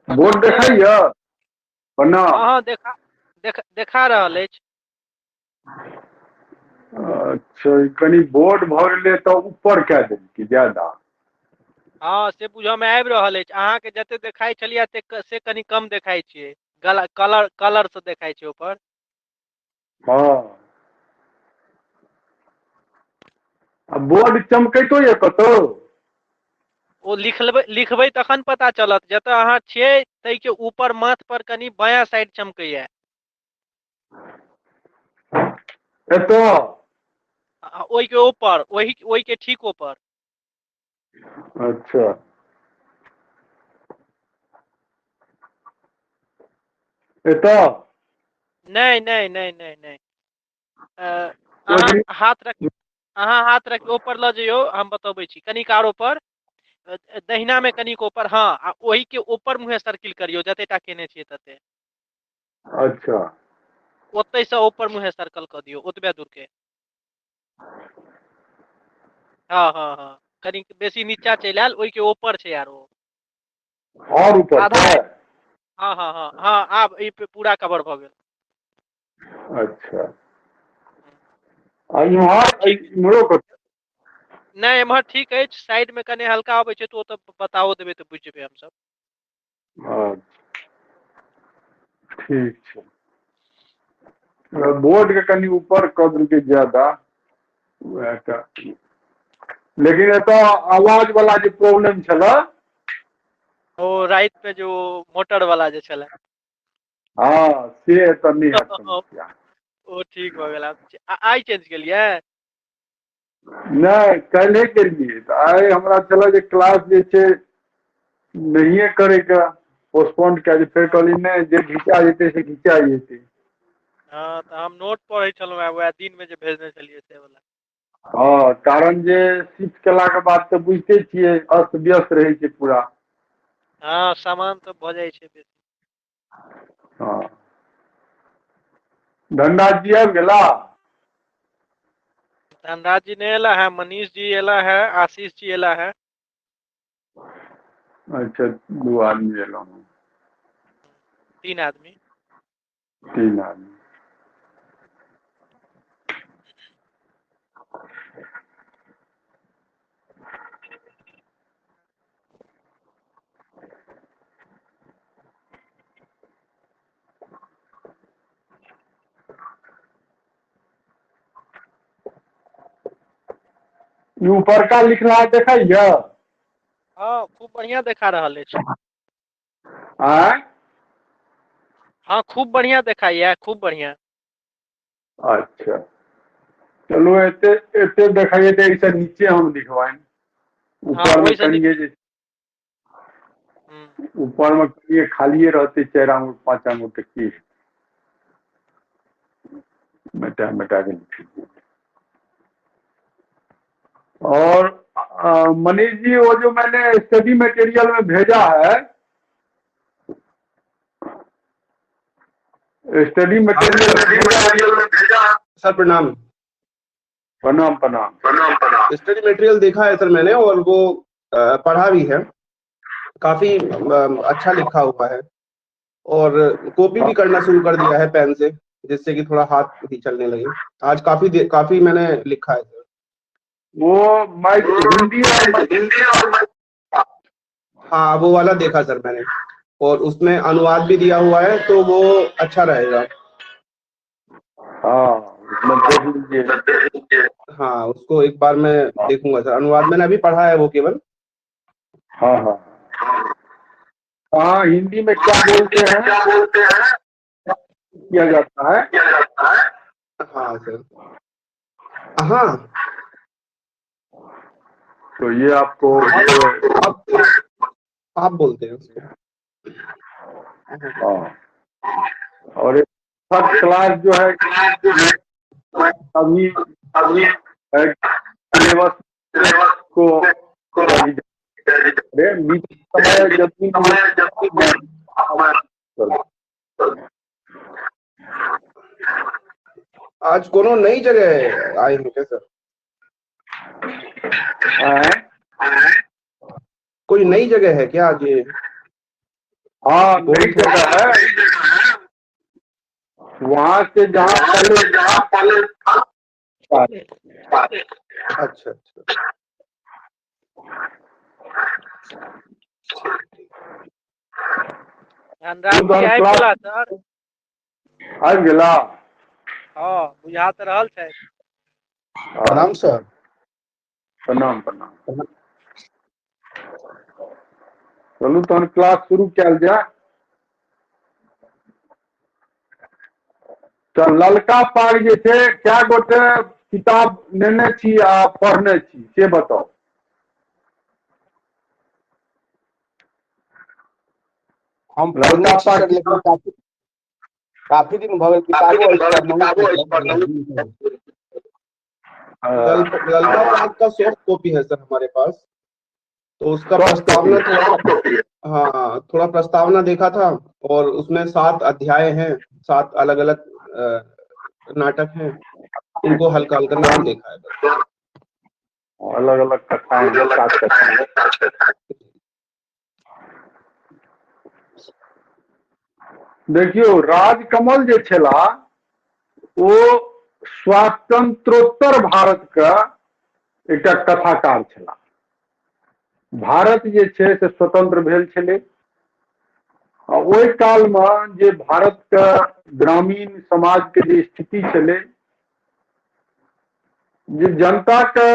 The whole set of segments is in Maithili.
बोर्ड देखैया बना हाँ देखा रहल अछि। अच्छा कनी बोर्ड भऽ गेलै तऽ ऊपर कए देलकै ज्यादा। हाँ से बुझयमे आबि रहल अछि। अहाँके जते देखाइ छलियै से कनि कम देखाइ छियै। कलर से देखाइ छै ऊपर। हाँ आ बोर्ड चमकैतो ये कतौ। ओ लिखबै तखन पता चलत। जतऽ अहाँ छियै ताहि के ऊपर माथ पर कनि बायां साइड चमकैया। एतऽ ओहि के ऊपर ओहि के ठीक ऊपर। अच्छा एतऽ नहीं नहीं नहीं नहीं नहीं अहाँ हाथ रख ऊपर लऽ जइयौ, हम बतबै छी। कनिक आर ऊपर, दहिना में कनिक ऊपर। हाँ आ ओहि के ऊपर मुँहे सर्किल करियौ, जतेटा केने छियै तते। अच्छा ओतै से ऊपर मुँहे सर्कल कऽ दियौ, ओतबे दूर के। हाँ हाँ हाँ कनिक बेसी नीचा चलि आयल, ओहि के ऊपर छै आरो। और ऊपर आधा छै। हाँ हाँ हाँ हाँ आब ई पूरा कवर भऽ गेल। अच्छा आ इम्हर ठीक। इम्हरो कतौ नहीं एम्हर ठीक अछि। साइड में कनि हल्का अबै छै तऽ ओ तऽ बताओ देबै तऽ बुझि जेबै हमसब। अच्छा ठीक छै। बोर्ड के कनि ऊपर कऽ देलकै ज्यादा, वएह टा। लेकिन एतऽ आवाज वाला जे प्रॉब्लम छलै, ओ राइत में जो मोटर वाला जे छलै। हाँ से एतऽ नहि हैत समस्या। ओ ठीक भऽ गेल आब। आइ चेंज केलियै। नहि काल्हे केलियै तऽ आइ हमरा छलै जे क्लास जे छै नहिये करैके, पोस्टपोन कए जे फेर कहलियै नहि जे घिचा जेतै से घिचा जेतै। हाँ तऽ हम नोट पढ़ै छलहुँ हैं, वएह दिन में जे भेजने छलियै से वला। हाँ कारण जे शिफ्ट केलाके बाद तऽ बुझिते छियै अस्त व्यस्त रहै छै पूरा। हाँ सामान तऽ भऽ जाइ छै बेसी। हाँ धनराज जी आबि गेला। धनराज जी नहीं एला है, मनीष जी एला है, आशीष जी एला है। अच्छा 2 आदमी एलहुँ हैं। 3 आदमी। 3 आदमी। ई ऊपरका लिखला देखैया। हाँ खूब बढ़िया देखा रहल अछि। आँय हाँ खूब बढ़िया देखाइया, खूब बढ़िया। अच्छा चलू एते देखैया तऽ एहिसँ नीचे हम लिखबाइन। हाँ ऊपर में ओहिसँ कनिये जे हम्म, ऊपर में कनिये खालिए रहतै 4 आंगुर 5 आंगुर तऽ की मेटा के लिख दिया। और मनीष जी वो जो मैंने स्टडी मटेरियल में भेजा है, स्टडी मटेरियल में भेजा। सर प्रणाम। प्रणाम प्रणाम। स्टडी मटेरियल देखा है सर मैंने, और वो पढ़ा भी है। काफी अच्छा लिखा हुआ है, और कॉपी भी करना शुरू कर दिया है पेन से, जिससे कि थोड़ा हाथ भी चलने लगे। आज काफी मैंने लिखा है सर। वो हिंदी और हाँ वो वाला देखा सर मैंने, और उसमें अनुवाद भी दिया हुआ है, तो वो अच्छा रहेगा। हाँ उसमें देख लीजिए। हाँ उसको एक बार मैं देखूंगा सर। अनुवाद मैंने अभी पढ़ा है वो केवल। हाँ हाँ हाँ हिंदी में क्या बोलते हैं किया जाता है। हाँ सर। हाँ तो ये आपको आप बोलते हैं उसको। हाँ और एक फर्स्ट क्लास जो है अभी सिलेबस को समय जब भी आज कोनो नई जगह आए हैं क्या सर? कोई नई जगह है क्या आज ये? हाँ नई जगह है, वहां से जहाँ पहले अच्छा अच्छा। धनराज जी आबि गेला सर? आबि गेला? हाँ बुझा तऽ रहल छै। प्रणाम सर। प्रणाम प्रणाम। चलू तहन क्लास शुरू कयल जाय। तऽ ललका पाग जे छै कए गोटे किताब लेने छी आ पढ़ने छी से बताउ। हम पढ़ने छी सर, लेकिन काफी दिन भऽ गेल किताबो ललका पाग का सॉफ्ट कॉपी है सर हमारे पास, तो उसका प्रस्तावना थोड़ा प्रस्तावना देखा था, और उसमें 7 अध्याय हैं, 7 अलग अलग नाटक हैं, उनको हल्का हल्का नाम देखा है। अलग अलग कथाएं हैं, 7 कथाएं। देखियो राजकमल जे छला ओ स्वातंत्रोत्तर भारत का एकटा कथाकार छला। भारत जे छै से स्वतंत्र भेल छलै, ओहि काल में जे भारत का ग्रामीण समाज के जे स्थिति छलै, जे जनता के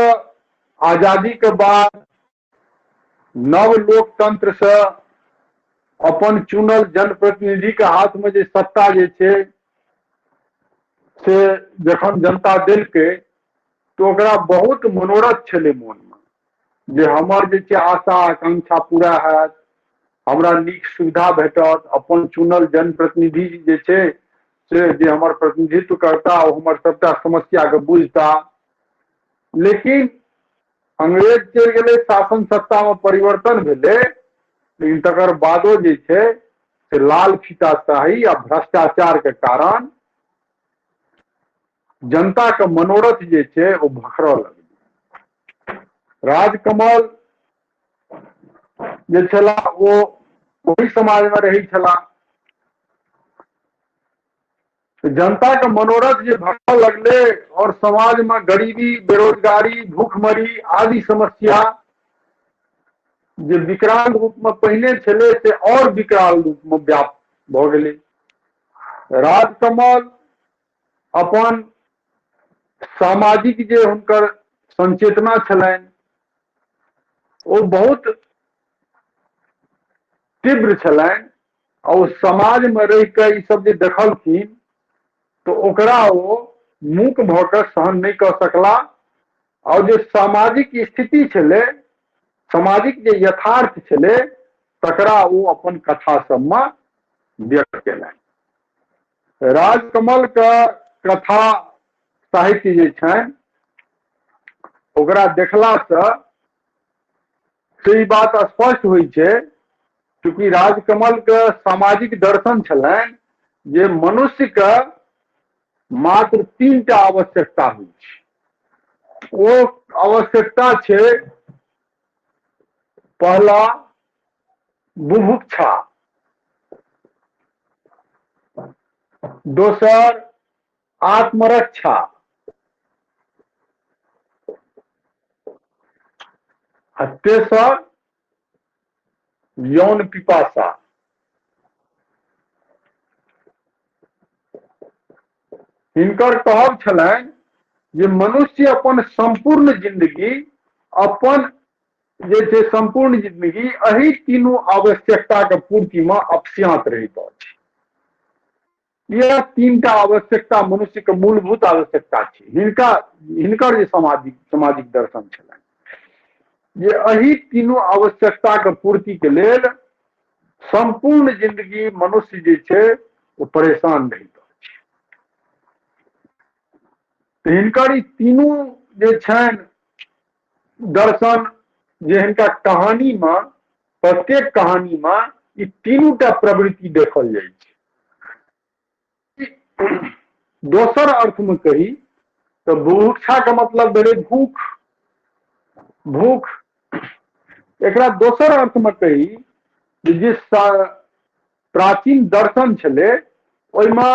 आजादी के बाद नव लोकतंत्र से अपन चुनल जनप्रतिनिधि के हाथ में जे सत्ता जे छै से जखन जनता देलकै तो ओकरा बहुत मनोरथ छलै मन में जे हमर जे छै आशा आकांक्षा पूरा हैत, हमरा नीक सुविधा भेटत, अपन चुनल जनप्रतिनिधि जे छै से जे हमर प्रतिनिधित्व करता ओ हमर सबटा समस्या के बुझता। लेकिन अंग्रेज चलि गेलै, शासन सत्ता में परिवर्तन भेलै, लेकिन तकर बादो जे छै से लाल फीताशाही आ भ्रष्टाचार के कारण जनता के मनोरथ जे छै ओ भखरऽ लगलै। राजकमल जे छला ओ ओहि समाज में रहै छला, जनता के मनोरथ जे भखरऽ लगले और समाज में गरीबी, बेरोजगारी, भूखमरी आदि समस्या जे विकराल रूप में पहिने छलै से और विकराल रूप में व्याप्त भऽ गेलै। राजकमल अपन सामाजिक जे हुनकर संचेतना छलनि ओ बहुत तीव्र छलनि, और समाज में रहि कऽ ई सब जे देखलखिन तो ओकरा ओ मूक भऽ कऽ सहन नहीं कऽ सकला, और जे सामाजिक स्थिति छलै, सामाजिक जे यथार्थ छलै तकरा ओ अपन कथा सब में व्यक्त केलनि। राजकमल का कथा साहित्य जे छनि ओकरा देखला से ई बात स्पष्ट होइ छै, क्योंकि राजकमल के सामाजिक दर्शन छलनि जे मनुष्य के मात्र 3टा आवश्यकता होइ छै। ओ आवश्यकता छै पहला बुभुक्षा, दोसर आत्मरक्षा, आ तेसर यौन पिपासा। हिनकर कहब छलनि जे मनुष्य अपन संपूर्ण जिंदगी अपन जे छै संपूर्ण जिंदगी एही तीनों आवश्यकता के पूर्ति में अपस्यांत रहैत अछि। यह 3टा आवश्यकता मनुष्य के मूलभूत आवश्यकता छै। हिनकर जे सामाजिक दर्शन छलनि जे एही तीनों आवश्यकता के पूर्ति के लेल संपूर्ण जिंदगी मनुष्य जे छै वो परेशान रहैत अछि। तो हिनकर ई तीनों जे छनि दर्शन जे हिनका कहानी में, प्रत्येक कहानी में ई तीनों टा प्रवृत्ति देखल जाइ छै। दोसर अर्थ में कही तो बुभुक्षा का मतलब भेलै भूख। भूख एकरा दोसर अर्थ में कही जे प्राचीन दर्शन छलै ओहिमे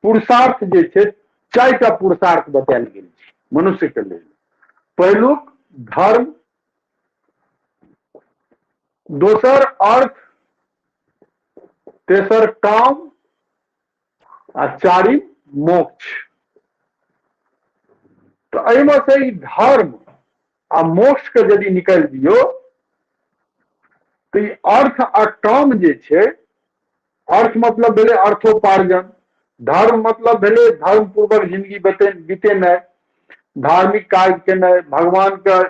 पुरुषार्थ जे छै 4टा पुरुषार्थ बतायल गेल छै मनुष्य के लेल। पहिलुक धर्म, दोसर अर्थ, तेसर काम आ चारिम मोक्ष। तो एहिमे से ई धर्म आ मोक्ष के यदि निकालि दियौ तो ई अर्थ आ काम जे छै, अर्थ मतलब भेलै अर्थोपार्जन, धर्म मतलब भेलै धर्म पूर्वक जिंदगी बितेनाइ, धार्मिक कार्य केनाइ, भगवान के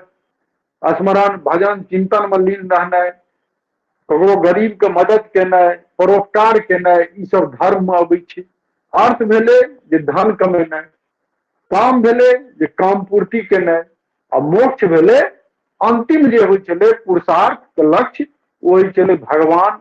स्मरण भजन चिंतन में लीन रहनाइ, ककरो गरीब के मदद केनाइ, परोपकार केनाइ, ई सब धर्म में अबै छै। अर्थ भेलै जे धन कमेनाइ, काम भेलै जे काम पूर्ति केनाइ, आ मोक्ष भेलै अंतिम जे होइ छलै पुरुषार्थ के लक्ष्य ओ होइ छलै भगवान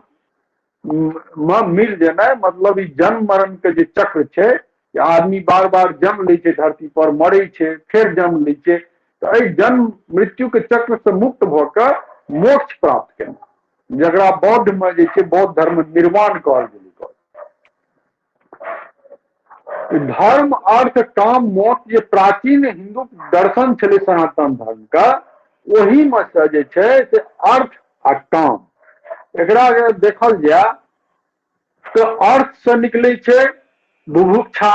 में मिल जेनाइ। मतलब ई जन्म मरण के जे चक्र छै, आदमी बार बार जन्म लै छै धरती पर, मरै छै, फिर जन्म लै छै, तो एहि जन्म मृत्यु के चक्र से मुक्त भऽ कऽ मोक्ष प्राप्त केनाइ, जकरा बौद्ध में जे छै बौद्ध धर्म निर्वाण कहल गेलै। धर्म अर्थ काम मोक्ष जे प्राचीन हिंदू दर्शन छलै सनातन धर्म का, ओही में से जे छै से अर्थ आ काम एकरा अगर देखल जाय तो अर्थ से निकले छै बुभुक्षा।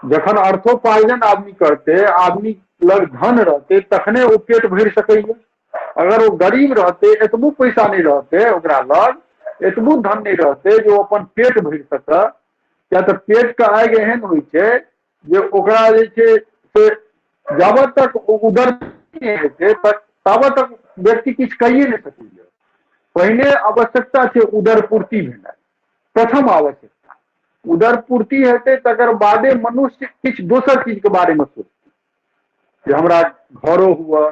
जखन अर्थोपार्जन आदमी करते, आदमी लग धन रहते तखने ओ पेट भरि सकैए। अगर वो गरीब रहते, एतबो पैसा नहीं रहते ओकरा लग, एतबो धन नहीं रहते जो अपन पेट भरि सकै, क्या तो पेट का आगि एहन होइ छै जे ओकरा जे छै से जाबत तक उदर नहीं हेतै ताबत तक व्यक्ति किछु कहिए नहीं सकैए। पहिने आवश्यकता छै उदर पूर्ति भेनाइ, प्रथम आवश्यकता। उदर पूर्ति हेतै तकर बादे मनुष्य किछु दोसर चीज के बारे में सोचतै जे हमरा घरो हुआ,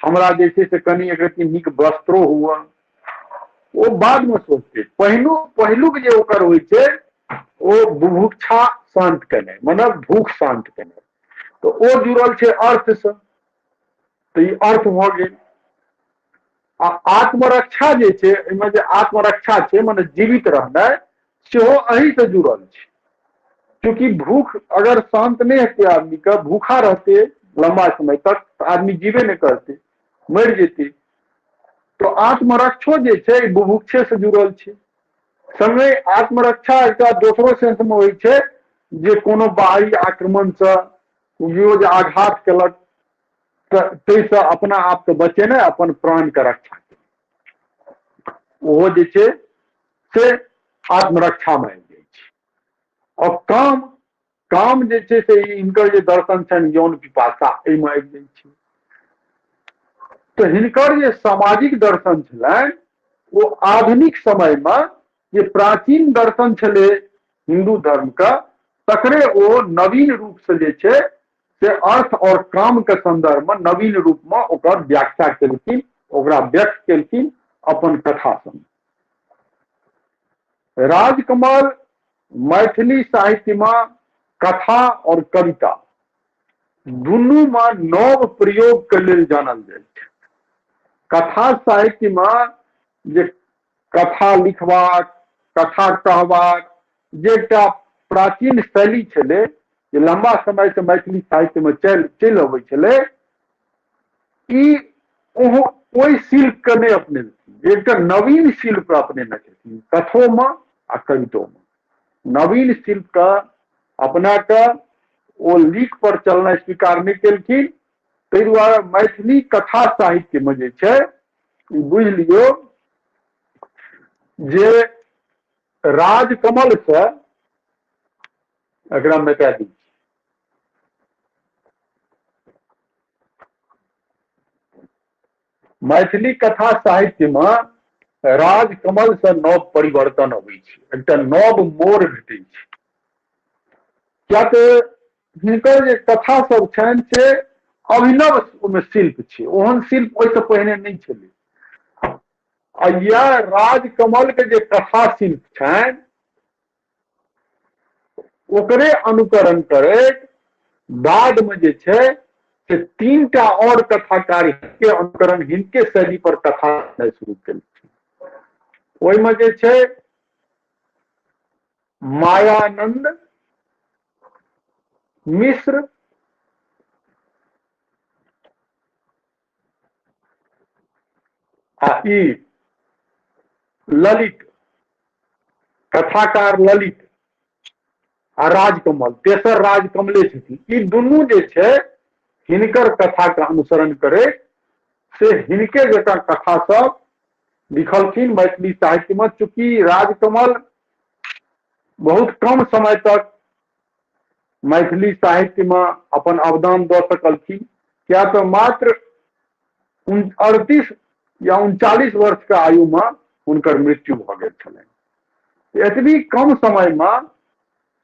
हमरा जे छै से कनि एक रत्ती नीक वस्त्रो हुआ, वो बाद में सोचतै। पहिलुक जे ओकर होइ छै ओ बुभुक्षा शांत केनाइ, मतलब भूख शांत केनाइ, तो ओ जुड़ल छै अर्थ से। तो ई अर्थ भऽ गेल। आ आत्मरक्षा जे छै, एहिमे जे आत्मरक्षा छै माने जीवित रहनाइ, सेहो एही से जुड़ल छै। क्योंकि भूख अगर शांत नहीं हेतै आदमी का, भूखा रहते लंबा समय तक तो आदमी जीवे नहीं करते, मर जेते। तो आत्मरक्षो जे छै बुभुक्षे से जुड़ल छै। संगे आत्मरक्षा एकटा दोसरो सेंस में होइ छै जे कोनो बाहरी आक्रमण से केओ जे आघात केलक ताहिसँ अपना आप के बचेनाइ, अपन प्राण के रक्षा केनाइ, ओहो जे छै से आत्मरक्षा में आबि जाइ छै। और काम जे छै से हिनकर जे दर्शन छनि यौन पिपासा, एहिमे आबि जाइ छै। तो हिनकर जे सामाजिक दर्शन छलनि वो आधुनिक समय में जे प्राचीन दर्शन छलै हिंदू धर्म का, तकरे ओ नवीन रूप से जे छै से अर्थ और काम के संदर्भ में नवीन रूप में ओकर व्याख्या केलखिन, ओकरा व्यक्त केलखिन अपन कथा संग। राजकमल मैथिली साहित्य में कथा और कविता दुनू में नव प्रयोग के लेल जानल जाइ छै। कथा साहित्य में जे कथा लिखबाक, कथा कहबाक जे एकटा प्राचीन शैली छलै, जे लंबा समय से मैथिली साहित्य में चलि अबै छलै, ई ओहि शिल्प के नहीं अपनेलखिन, एकटा नवीन शिल्प अपनेने छथिन कथो में आ कवितो में। नवीन शिल्प का अपना के ओ लीक पर चलना स्वीकार नहीं केलखिन। ताहि दुआरे मैथिली कथा साहित्य में जे छै बुझ लियौ जे राजकमल से एकरा मिटा दी। मैथिली कथा साहित्य में राजकमल से नव परिवर्तन अबै छै, एकटा नव मोड़ भेटै छै। क्या तो हिनकर जे कथा सब छनि से अभिनव ओहिमे शिल्प छै, ओहन शिल्प ओहिसँ पहिने नहीं छलै। आ यह राजकमल के जे कथा शिल्प छनि ओकरे अनुकरण करैत बाद में जे छै से 3टा और कथाकार के अनुकरण हिनके शैली पर कथा शुरू केलखिन। ओहिमे जे छै मायानंद मिश्र आ ई ललित कथाकार ललित आ राजकमल, तेसर राजकमले छथिन। ई दुनू जे छै हिनकर कथा के अनुसरण करे से हिनके जकां कथा सब लिखलखिन मैथिली साहित्य में। चूंकि राजकमल बहुत कम समय तक मैथिली साहित्य में अपन अवदान दऽ सकलखिन, क्या तो मात्र 38 या 39 वर्ष के आयु में हुनकर मृत्यु भऽ गेल छलनि। एतबी कम समय में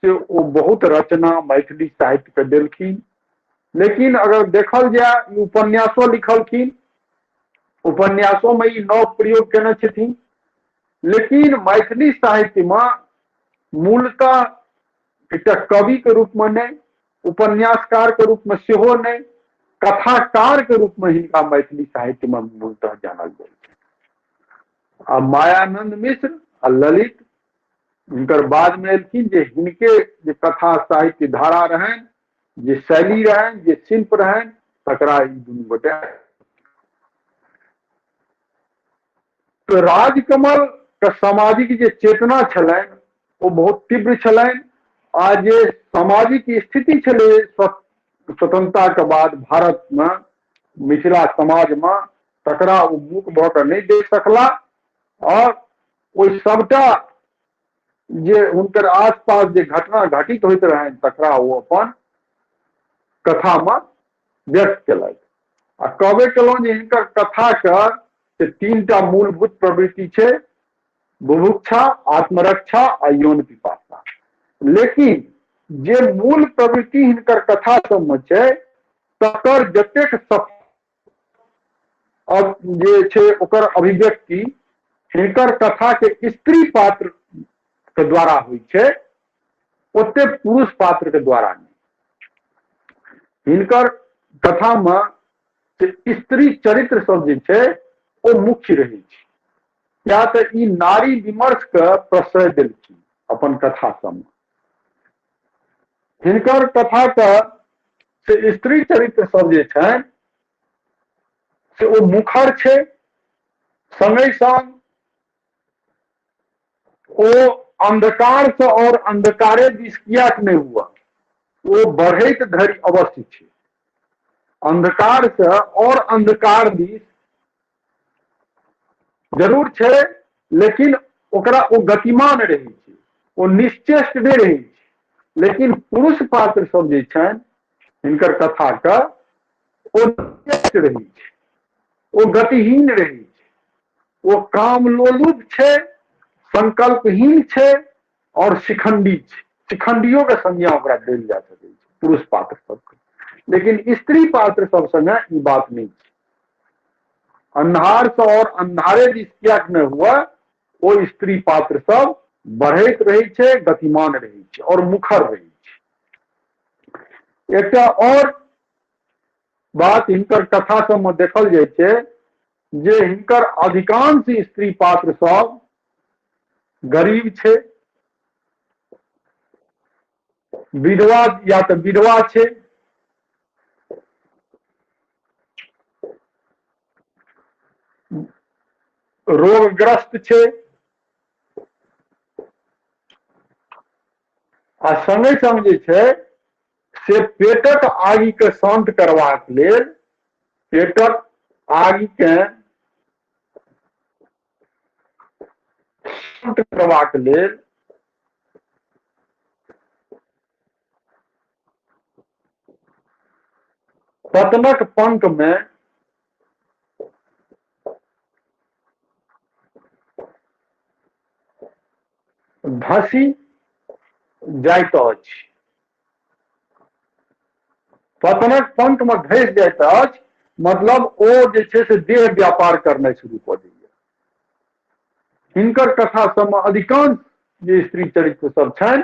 से ओ बहुत रचना मैथिली साहित्य के देलखिन। लेकिन अगर देखल जाए उपन्यासो लिखलखिन, उपन्यासों में ई नव प्रयोग केने छथिन। लेकिन मैथिली साहित्य में मूलतः एकटा कवि के रूप में नहीं, उपन्यासकार के रूप में सेहो नहीं, कथाकार के रूप में हिनका मैथिली साहित्य में मूलतः जानल गेल छै। आ मायानंद मिश्र आ ललित हिनकर बाद में एलखिन जे हिनके जे कथा साहित्य धारा रहनि, जे शैली रहनि, जे शिल्प रहनि, तकरा ई दुनू गोटे। तो राजकमल के सामाजिक जे चेतना छलनि वो बहुत तीव्र छलनि। आ जे सामाजिक स्थिति छलै स्वतंत्रता के बाद भारत में मिथिला समाज में, तकरा ओ मूक भऽ कऽ नहीं देख सकला। और ओहि सबटा जे हुनकर आसपास जे घटना घटित होइत रहनि तकरा ओ अपन कथा में व्यक्त केलथि। आ कहबे केलहुँ जे हिनकर कथा के 3टा मूलभूत प्रवृत्ति छै, बुभुक्षा, आत्मरक्षा आ यौन पिपासा। लेकिन जे मूल प्रवृत्ति हिनकर कथा सब में छै तकर जतेक जे छै ओकर अभिव्यक्ति हिनकर कथा के स्त्री पात्र के द्वारा हुई छै, ओते पुरुष पात्र के द्वारा नहीं। हिनकर कथा में स्त्री चरित्र सब जे छै ओ मुख्य रही छै, या तो ई नारी विमर्श के प्रश्रय देलखिन अपन कथा सब में। हिनकर कथा के से स्त्री चरित्र सब जे छै से ओ मुखर छै, संगे संग ओ अंधकार से और अंधकारे दिस कियाक नहीं हुआ, वो बढ़ैत धरि अवश्य छै। अंधकार से और अंधकार दिस जरूर छै, लेकिन ओकरा ओ गतिमान रहै छै, ओ निश्चेष्ट नहीं रहै छै। लेकिन पुरुष पात्र सब जे छनि हिनकर कथा के ओ निश्चेष्ट रहै छै, ओ गतिहीन रहै छै, ओ कामलोलुप छै, संकल्पहीन छै और शिखंडी छै। शिखंडियों के संज्ञा ओकरा देल जा सकै छै पुरुष पात्र सबके। लेकिन स्त्री पात्र सब संगे ई बात नहीं छै। अन्हार से और अंधारे दिस कियाक नहीं हुआ, वो स्त्री पात्र सब बढ़ैत रहै छै, गतिमान रहै छै और मुखर रहै छै। एकटा और बात हिनकर कथा सब में देखल जाय छै जे हिनकर अधिकांश स्त्री पात्र सब गरीब छै, विधवा या तो विधवा छै, रोगग्रस्त छै, आ संगे संग जे छै से पेटक आगि के शांत करबाक लेल, पेटक आगि के शांत करबाक लेल पतनक पंख में धसी जाइत अछि। पतनक पंख में धसि जाइत अछि मतलब ओ जे छै से देह व्यापार करनाइ शुरू कऽ दैये। हिनकर कथा सब में अधिकांश जे स्त्री चरित्र सब छनि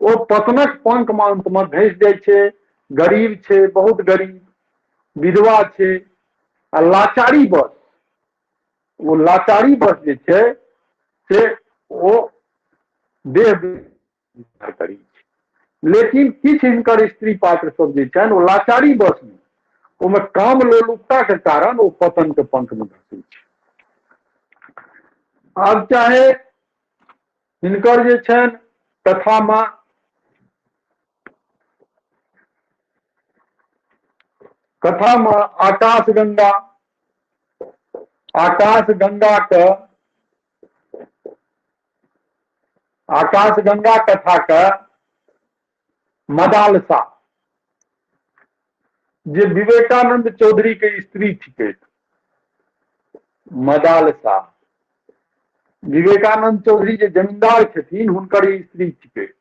ओ पतनक पंख मांत में धंस जाय छै, गरीब छै, बहुत गरीब, विधवा छै, आ लाचारी बस, वो लाचारी बस जे छै से ओ देह विचार करी छै। लेकिन किछु हिनकर स्त्री पात्र सब जे छनि ओ लाचारी बस में, ओमे काम लोलुपता के कारण ओ पतन के पंख में धसै छै। आब चाहे हिनकर जे छनि कथा में आकाश गंगा कथा के मदालसा, जे विवेकानंद चौधरी के स्त्री थिके, मदालसा विवेकानंद चौधरी जे जमींदार छथिन हुनकर ई स्त्री थिके।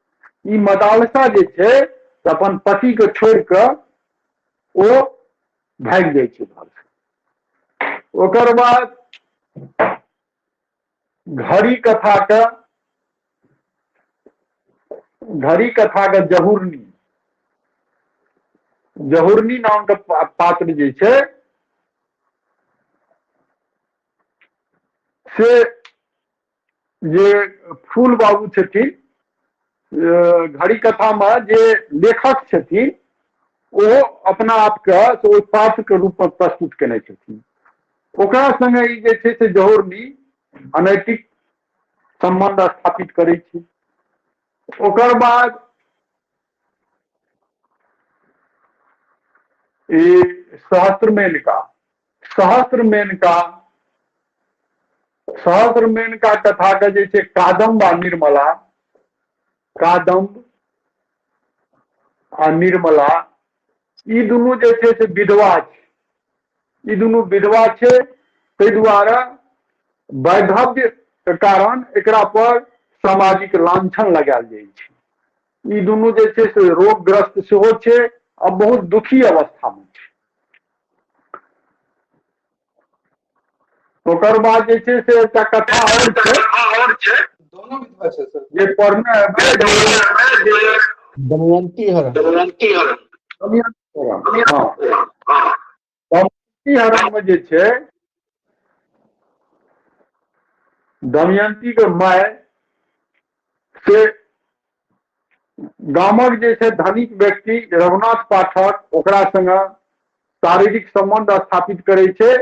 ई मदालसा जे छै से अपन पति के छोड़ के ओ भाग जाइ छै घर से। ओकर बाद घड़ी कथा के जहुरनी नाम के पात्र जे छै से जे फूल बाबू छथिन, घड़ी कथा में जे लेखक छथिन ओ अपना आप के ओहि पात्र के रूप में प्रस्तुत केने छथिन। ओकरा संगे ई जे छै से जहुरनी अनैतिक संबंध स्थापित करै छै। ओकर बाद सहस्त्र कथा के जे छै कादम्ब आ निर्मला, ई दुनू जे छै से विधवा छै। ई दुनू विधवा छै, ताहि दुआरे वैधव्य के कारण एकरा पर सामाजिक लांछन लगायल जाइ छै। ई दुनू जे छै से रोगग्रस्त सेहो छै आ बहुत दुखी अवस्था में छै। ओकर बाद जे छै से एकटा कथा और छै दोनों विधवा छै सर, जे पढ़ने दमयंती हरण। दमयंती हरण में जे छै दमयंती के माय से गामक जे छै धनिक व्यक्ति रघुनाथ पाठक ओकरा संगे शारीरिक संबंध स्थापित करे छै।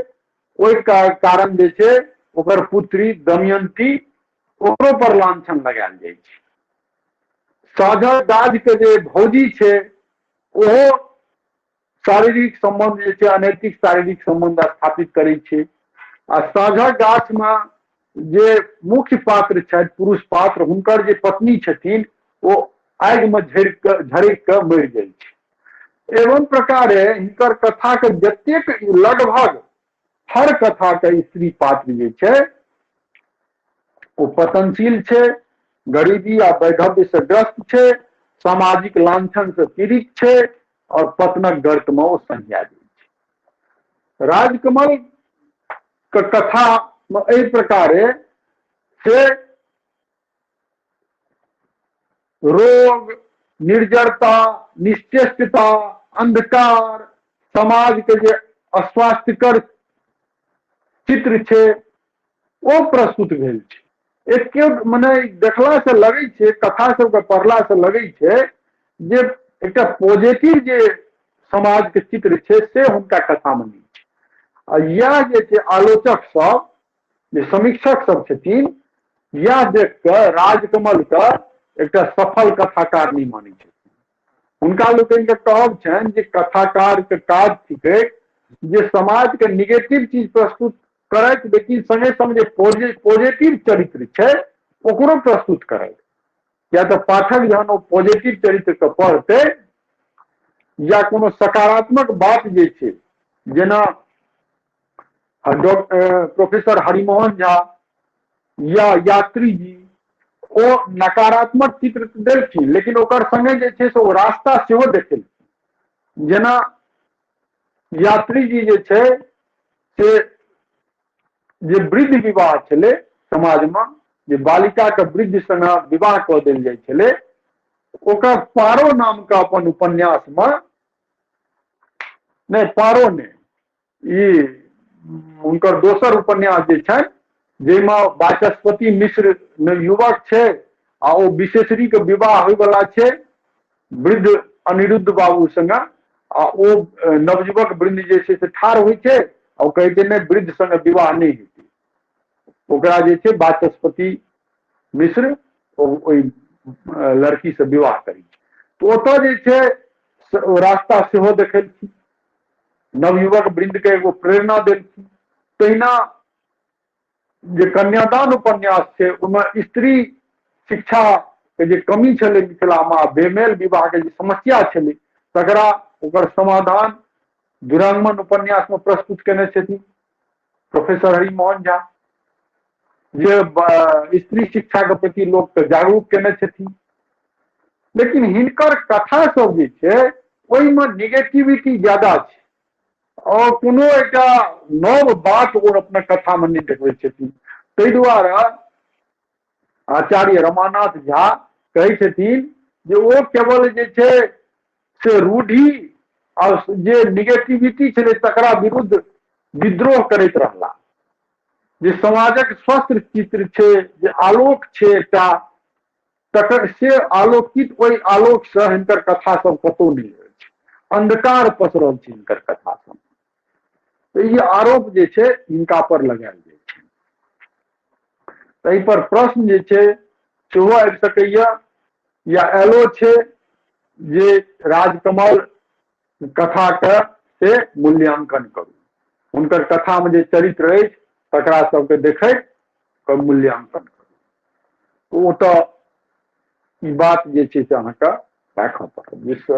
ओहि कारण जे छै ओकर पुत्री दमयंती ओकरो पर लांछन लगायल जाइ छै। साझर दाज के जे भौजी छै ओहो शारीरिक संबंध जे छै अनैतिक शारीरिक संबंध स्थापित करे छै। आ साझर गाछ में जे मुख्य पात्र छथि पुरुष पात्र, हुनकर जे पत्नी छथिन ओ आगि में झरक के मरि जाइ छै। एवं प्रकारे हिनकर कथा के जतेक लगभग हर कथा के स्त्री पात्र जे छै ओ पतनशील छै, गरीबी आ वैधव्य से ग्रस्त छै, सामाजिक लांछन से पीड़ित छै और पतनक गर्त में ओ संज्ञा दै छै। राजकमल के कथा में एहि प्रकारे से रोग, निर्जरता, निश्चेष्टता, अंधकार, समाज के जे अस्वास्थ्यकर चित्र छै ओ प्रस्तुत भेल छै। एक मने देखला से लगे छै, कथा सबके पढ़ला से लगे छै जे एकटा पॉजिटिव जे समाज के चित्र छै से हुनका कथा में नहीं छै। आ यह जे छै आलोचक सब, जे समीक्षक सब छथिन, यह देख के राजकमल के एकटा सफल कथाकार नहीं मानै छथिन। हुनका लोकनि के कहब छनि जे कथाकार के काज थिकै जे समाज के निगेटिव चीज प्रस्तुत करैत, लेकिन संगे संग जे पॉजिटिव चरित्र छै ओकरो प्रस्तुत करैत। या तो पाठक जहन ओ पॉजिटिव चरित्र के पढ़तै या कोनो सकारात्मक बात जे छै, जेना प्रोफेसर हरिमोहन झा या यात्री जी, ओ नकारात्मक चित्र देलखिन लेकिन ओकर संगे जे छै से ओ रास्ता सेहो देखेलखिन। जेना यात्री जी जे छै से जे वृद्ध विवाह छलै समाज में, जे बालिका के वृद्ध संगे विवाह कऽ देल जाइ छलै, ओकर पारो नाम का अपन उपन्यास में, नहीं पारो ने, ई उनकर दोसर उपन्यास जे छै, जेमा वाचस्पति मिश्र युवक छै आ ओ विशेषरी के विवाह होय वाला छै वृद्ध अनिरुद्ध बाबू संगे, आ ओ नवयुवक वृंद जे छै से ठाढ़ होइ छै आ कहै छै नहि वृद्ध संगे विवाह नहि हेतै, ओकरा जे छै वाचस्पति मिश्र ओहि लड़की से विवाह करी छै। तो ओतऽ जे छै रास्ता सेहो देखेलखिन, नवयुवक वृंद के एगो प्रेरणा देलखिन। तहिना जे कन्यादान उपन्यास छै ओहिमे स्त्री शिक्षा के जे कमी छलै मिथिलामे, बेमेल विवाह के जे समस्या छलै तकरा ओकर समाधान दुरांगमन उपन्यास में प्रस्तुत केने छथिन प्रोफेसर हरिमोहन झा, जे स्त्री शिक्षा के प्रति लोक के जागरूक केने छथिन। लेकिन हिनकर कथा सब जे छै ओहिमे निगेटिविटी ज्यादा छै और कोनो एकटा नव बात ओ अपना कथा में नहीं देखबै छथिन। ताहि दुआरे आचार्य रमानाथ झा कहै छथिन जे ओ केवल जे छै से रूढ़ी और जे निगेटिविटी छलै तकरा विरुद्ध विद्रोह करैत रहला, जे समाजक स्वस्थ चित्र छै, जे आलोक छै एकटा, तकर से आलोकित ओहि आलोक से हिनकर कथा सब कतौ नहीं अछि, अंधकार पसरल छै हिनकर कथा सब। तो ये आरोप जे छै हिनका पर लगायल जाइ छै। एहि पर प्रश्न जे छै सेहो आबि सकैया या आयलो छै जे राजकमल कथा के से मूल्यांकन करू, हुनकर कथा में जे चरित्र अछि तकरा सबके देखैत के मूल्यांकन करू। ओतऽ ई बात जे छै से अहाँके राखऽ पड़त, जिससे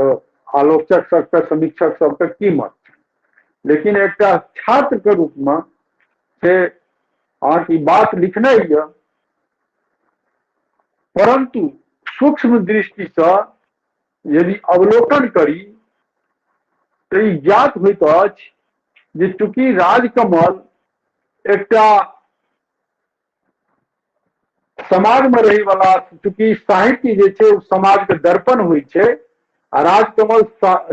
आलोचक सबके समीक्षक सबके की मत छै। लेकिन एकटा छात्र के रूप में से अहाँके ई बात लिखनाइ यऽ, परंतु सूक्ष्म दृष्टि से यदि अवलोकन करी तो ई ज्ञात होइत अछि जे चूंकि राजकमल एकटा समाज में रही वाला, चूंकि साहित्य जे छै समाज के दर्पण होइ छै आ राजकमल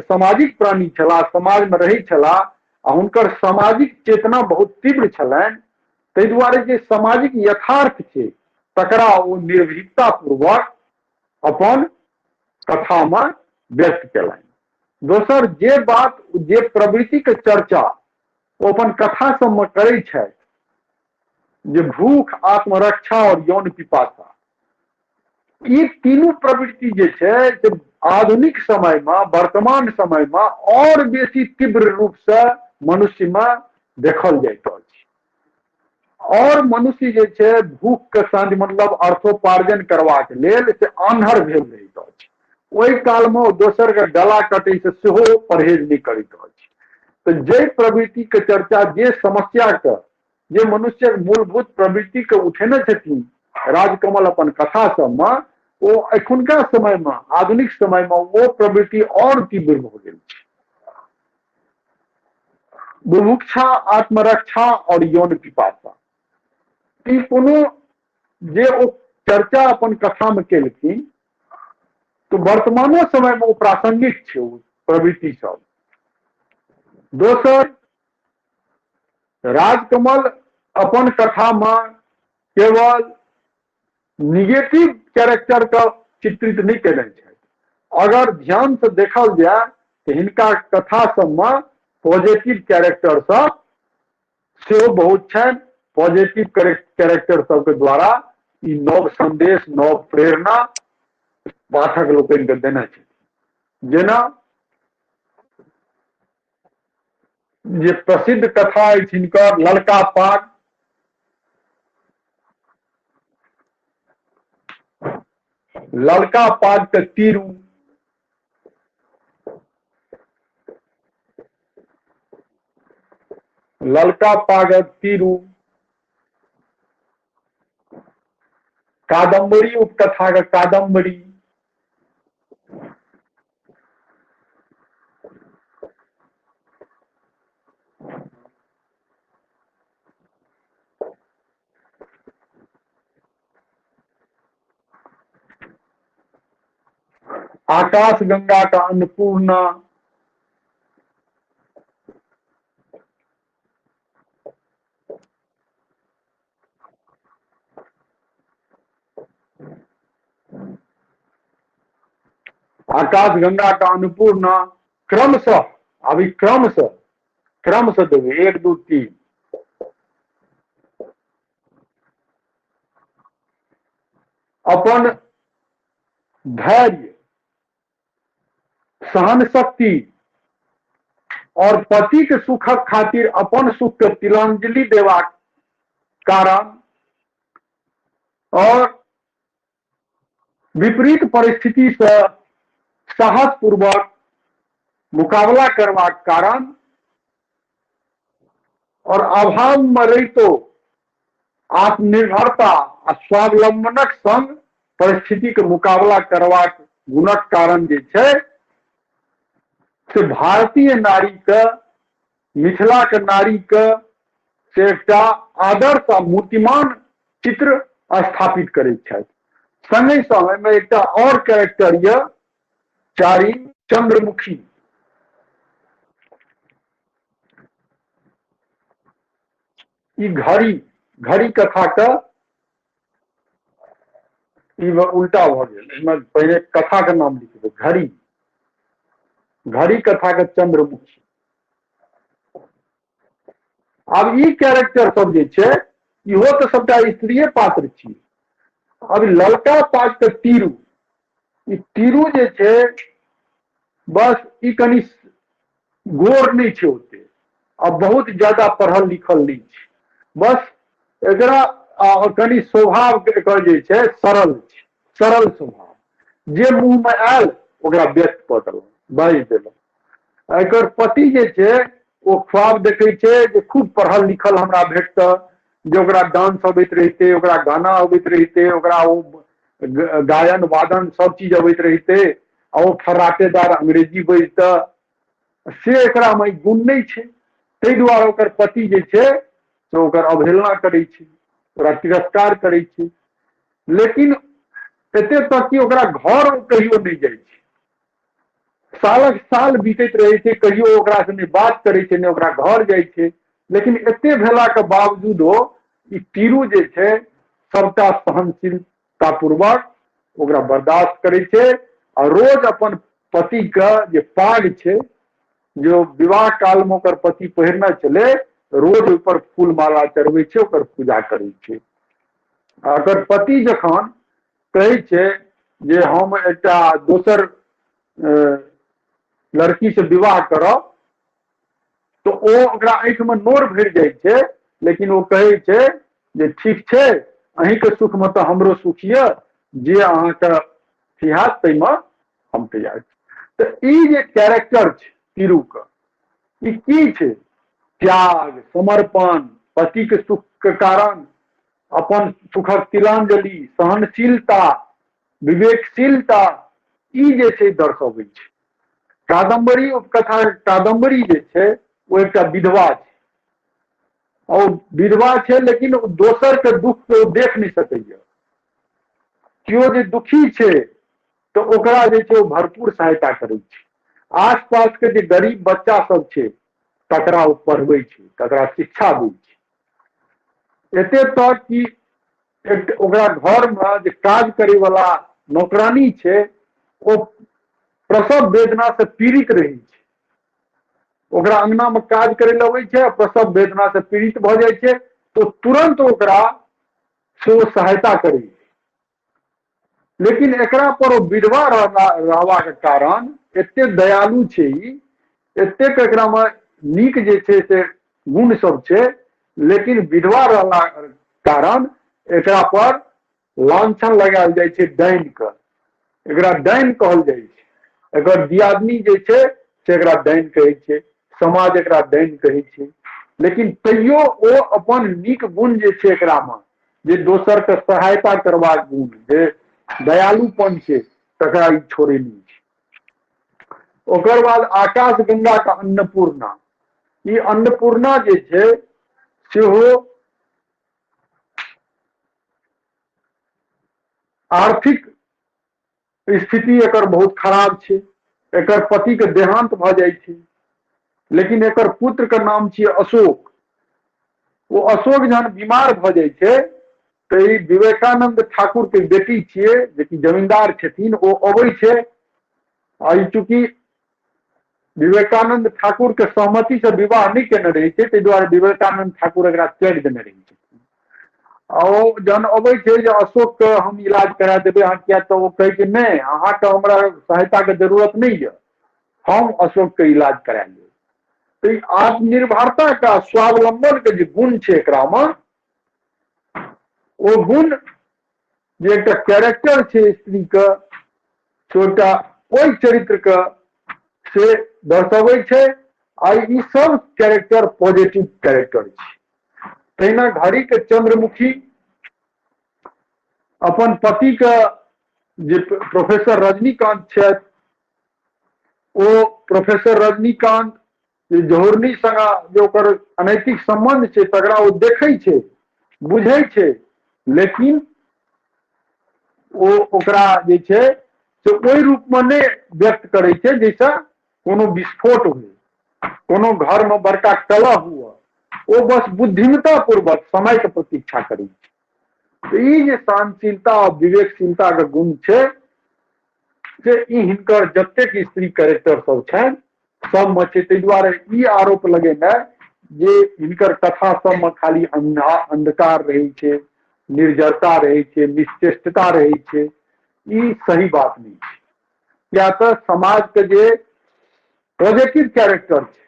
सामाजिक प्राणी छलाह, समाज में रहै छलाह आ हुनकर सामाजिक चेतना बहुत तीव्र छलनि, ताहि दुआरे जे सामाजिक यथार्थ छै तकरा ओ निर्भीकता पूर्वक अपन कथा में व्यक्त केलनि। दोसर जे बात जे प्रवृत्ति के चर्चा ओ अपन कथा सब में करै छथि, जे भूख, आत्मरक्षा और यौन पिपासा, ई तीनू प्रवृत्ति जे छै से आधुनिक समय में, वर्तमान समय में और बेसी तीव्र रूप से मनुष्य में देखल जाइत अछि। और मनुष्य जे छै भूख के शांति मतलब अर्थोपार्जन करबाक लेल से आन्हर भेल रहैत अछि। ओहि काल में दोसर के गला कटै से सेहो परहेज नहीं करैत अछि। तो जे प्रवृत्ति के चर्चा, जे समस्या के, जे मनुष्य मूलभूत प्रवृत्ति के उठेने छथिन राजकमल अपन कथा सब में, वो एखुनका समय में, आधुनिक समय में वो प्रवृत्ति और तीव्र हो गेल छै। बुभुक्षा, आत्मरक्षा और यौन पिपासा, ई कोनो जे ओ चर्चा अपन कथा में केलखिन तो वर्तमानो समय में वो प्रासंगिक छै, वो प्रवृत्ति सब। दोसर, राजकमल अपन कथा में केवल निगेटिव कैरेक्टर का चित्रित नहीं केने छथि। अगर ध्यान से देखल जाए तो हिनका कथा सब में पॉजिटिव कैरेक्टर सब सेहो बहुत छनि। पॉजिटिव कैरेक्टर सबके द्वारा ई नव संदेश, नव प्रेरणा पाठक लोकनि के देने छथि। जेना जे प्रसिद्ध कथा अछि हिनकर ललका पाग, ललका पाग के तीरू, ललका पागक तीरू, कादम्बरी उपकथा के कादम्बरी, आकाश गंगा का अन्नपूर्णा, आकाश गंगा का अन्नपूर्णा, क्रमशः, अभी क्रमशः क्रमशः देवे 1 2 3, अपन धैर्य, सहन शक्ति और पति के सुखक खातिर अपन सुख के तिलांजलि देबाक कारण और विपरीत परिस्थिति से साहस पूर्वक मुकाबला करबाक कारण और अभाव में रहितो आत्मनिर्भरता आ स्वावलंबनक संग परिस्थिति के मुकाबला करबाक गुणक कारण जे छै से भारतीय नारी के, मिथिला के नारी के से एकटा आदर्श आ मूर्तिमान चित्र स्थापित करैत छथि। संगे संगे में एकटा और कैरेक्टर ये चारी चंद्रमुखी। ई घड़ी कथा के उल्टा भ गेल, पहले कथा के नाम लिख दो, घड़ी कथा के चंद्रमुखी। अब ई कैरेक्टर सब जे छै इहो तो सबटा स्त्रीय पात्र छी। अब ललका पात्र के तीरू, ई तीरू जे छै बस ई कनी गोर नहीं छै ओते, अब बहुत ज्यादा पढ़ल लिखल नहीं छै, बस एकरा कनी स्वभाव एकर जे छै सरल छै, सरल स्वभाव, जे मुंह में आयल ओकरा व्यक्त कऽ देलक, बाजि देलक। एकर पति जे छै ओ ख्वाब देखै छै जे खूब पढ़ल लिखल हमरा भेटतै, जे ओकरा डांस अबैत रहितै, ओकरा गाना अबैत रहितै, ओकरा ओ गायन वादन सब चीज अबैत रहितै आ ओ फर्राटेदार अंग्रेजी बजितै, से एकरा में गुण नहीं छै। ताहि दुआरे ओकर पति जे छै से ओकर अवहेलना करै छै, ओकरा तिरस्कार करै छै। लेकिन एते तक कि ओकरा घर कहियो नहीं जाइ छै, सालक साल बीतैत रहे छै, कहियो ओकरा से नहीं बात करे छै, नहीं ओकरा घर जाइ छै। लेकिन एते भेला के बावजूदो ई तीरू जे छै सबटा सहनशीलता पूर्वक ओकरा बर्दाश्त करे छै और रोज अपन पति के जे पाग छै, जो विवाह काल में ओकर पति पहिरने छले, रोज ऊपर फूल माला चढ़बै छै, ओकर पूजा करे छै। अगर पति जखन कहै छै जे हम एकटा दोसर लड़की से विवाह करब तो ओ ओकरा आंख में नोर भरि जाइ छै, लेकिन वो कहै छै जे ठीक छै, अहीं के सुख में तो हमरो सुख ये, जे अहाँ के सिहात तै में हम तैयार छी। तो ई जे कैरेक्टर छै तीरू के, ई की छै? त्याग, समर्पण, पति के सुख के कारण अपन सुखक तिलांजलि, सहनशीलता, विवेकशीलता, ई जे छै दर्शाबै छै। कादम्बरी उपकथा कादम्बरी जे छै वो एकटा विधवा छै, और विधवा छै लेकिन दोसर के दुख के ओ देख नहीं सकैया। केओ जे दुखी छै तो ओकरा जे छै भरपूर सहायता करै छै। आसपास के जे गरीब बच्चा सब छै तकरा ओ पढ़बै छै, तकरा शिक्षा दै छै। एते तक कि ओकरा घर में जे काज करे वाला नौकरानी छै ओ प्रसव वेदना से पीड़ित रही छै, ओकरा अंगना में काज करे लगे छै, प्रसव वेदना से पीड़ित भ जाय छै तो तुरंत ओकरा से सहायता करे छै। लेकिन एकरा पर विधवा रहबा के कारण एते दयालु छै, एतेक एकरा में नीक जे छै से गुण सब छै, लेकिन विधवा रहला कारण एकरा पर लांछन लगायल जाइ छै, डाइन के, एकरा डाइन कहल जाइ छै। एकर दियादनी जे छै से एकरा डाइन कहै छै, समाज एकरा डाइन कहै छै। लेकिन तैयो ओ अपन नीक गुण जे छै एकरा में, जे दोसर के सहायता करबाक गुण, जे दयालुपन छै, तकरा ई छोड़े नहीं छै। ओकर बाद आकाश गंगा का अन्नपूर्णा, ई अन्नपूर्णा जे छै सेहो आर्थिक स्थिति एकर बहुत खराब छै। एकर पति के देहांत भ जाइ छै, लेकिन एकर पुत्र के नाम छियै अशोक। वो अशोक जहन बीमार भ जाइ छै तो ई विवेकानंद ठाकुर के बेटी छियै जे कि जमींदार छथिन, ओ अबै छै आ ई चूंकि विवेकानंद ठाकुर के सहमति से विवाह नहीं केने रहे छै, ताहि दुआरे विवेकानंद ठाकुर एकरा त्याग देने रहे छै। ओ जहन अबै छै जे अशोक के हम इलाज करा देबै, अहाँ किया तऽ ओ कहै छै नहीं, अहाँके हमरा सहायता के जरूरत नहीं है, हम अशोक के इलाज करा लेब। तो ई आत्मनिर्भरता का स्वावलंबन के जे गुण छै एकरा में, ओ गुण जे एकटा कैरेक्टर छै स्त्री के, तो एकटा ओहि चरित्र के से दर्शाबै छै। आ ई सब कैरेक्टर पॉजिटिव कैरेक्टर छै। तहिना घड़ी के चंद्रमुखी अपन पति के जे प्रोफेसर रजनीकांत छथि, ओ प्रोफेसर रजनीकांत जे जहुरनी संगे जे ओकर अनैतिक संबंध छै तकरा ओ देखै छै, बुझै छै, लेकिन ओ ओकरा जे छै से ओहि रूप में नहीं व्यक्त करै छै जैसे कोनो विस्फोट हुए, कोनो घर में बड़का कलह हुआ। वो बस बुद्धिमता पूर्वक समय के प्रतीक्षा करै छै। तो ई जे सहनशीलता और विवेकशीलता के गुण छै से ई हिनकर जतेक स्त्री कैरेक्टर सब छनि सब में छै। ताहि दुआरे ई आरोप लगेनाइ जे हिनकर कथा सब में खाली अंधकार रहै छै, निर्जरता रहै छै, निश्चेष्टता रहै छै, ई सही बात नहीं छै। या तो समाज के जे पॉजिटिव कैरेक्टर छै,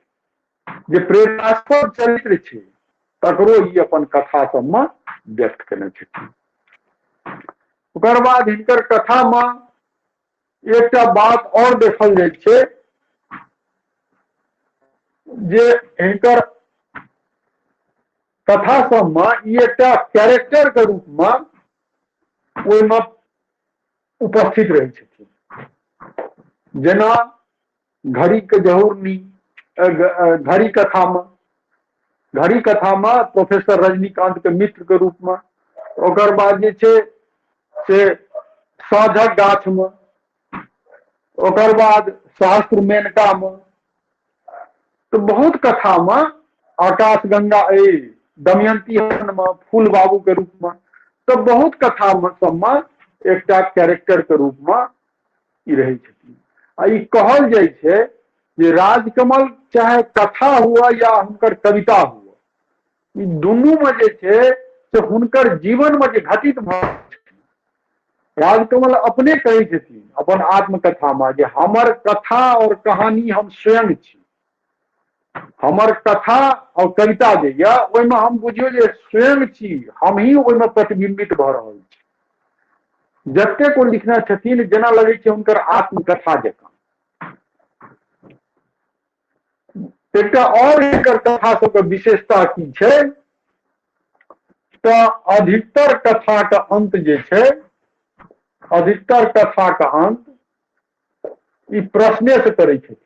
जे प्रेरणास्पद चरित्र छै, तकरो ई अपन कथा सब में व्यक्त केने छथिन। ओकर बाद हिनकर कथा में एकटा बात और देखल जाइ छै जे हिनकर कथा सब में ई एकटा कैरेक्टर के रूप में ओहिमे उपस्थित रहै छथिन। जेना घड़ी के जहुरनी घड़ी कथा में प्रोफेसर रजनीकांत के मित्र के रूप में, ओकर बाद जे छै से साँझक गाछ में, ओकर बाद शास्त्र मेनका में, तो बहुत कथा में आकाश गंगा दमयंती हरण में फूल बाबू के रूप में, तो बहुत कथा में सब में एकटा कैरेक्टर के रूप में ई रहै छथिन। आ ई कहल जाइ छै जे राजकमल चाहे कथा हुआ या हुनकर कविता हुआ, ई दुनू में जे छै से हुनकर जीवन में जे घटित भ राजकमल अपने कहै छथिन अपन आत्मकथा में जे हमर कथा और कहानी हम स्वयं छी। हमर कथा और कविता जे यऽ ओहिमे हम बुझियो जे स्वयं छी, हम ही ओहिमे प्रतिबिंबित भ रहल छी। जतेक ओ लिखने छथिन जेना लगै छै हुनकर आत्मकथा जकाँ। एकटा और हिनकर कथा सबके विशेषता की छै तऽ अधिकतर कथा के अंत जे छै, अधिकतर कथा के अंत ई प्रश्ने से करै छथिन।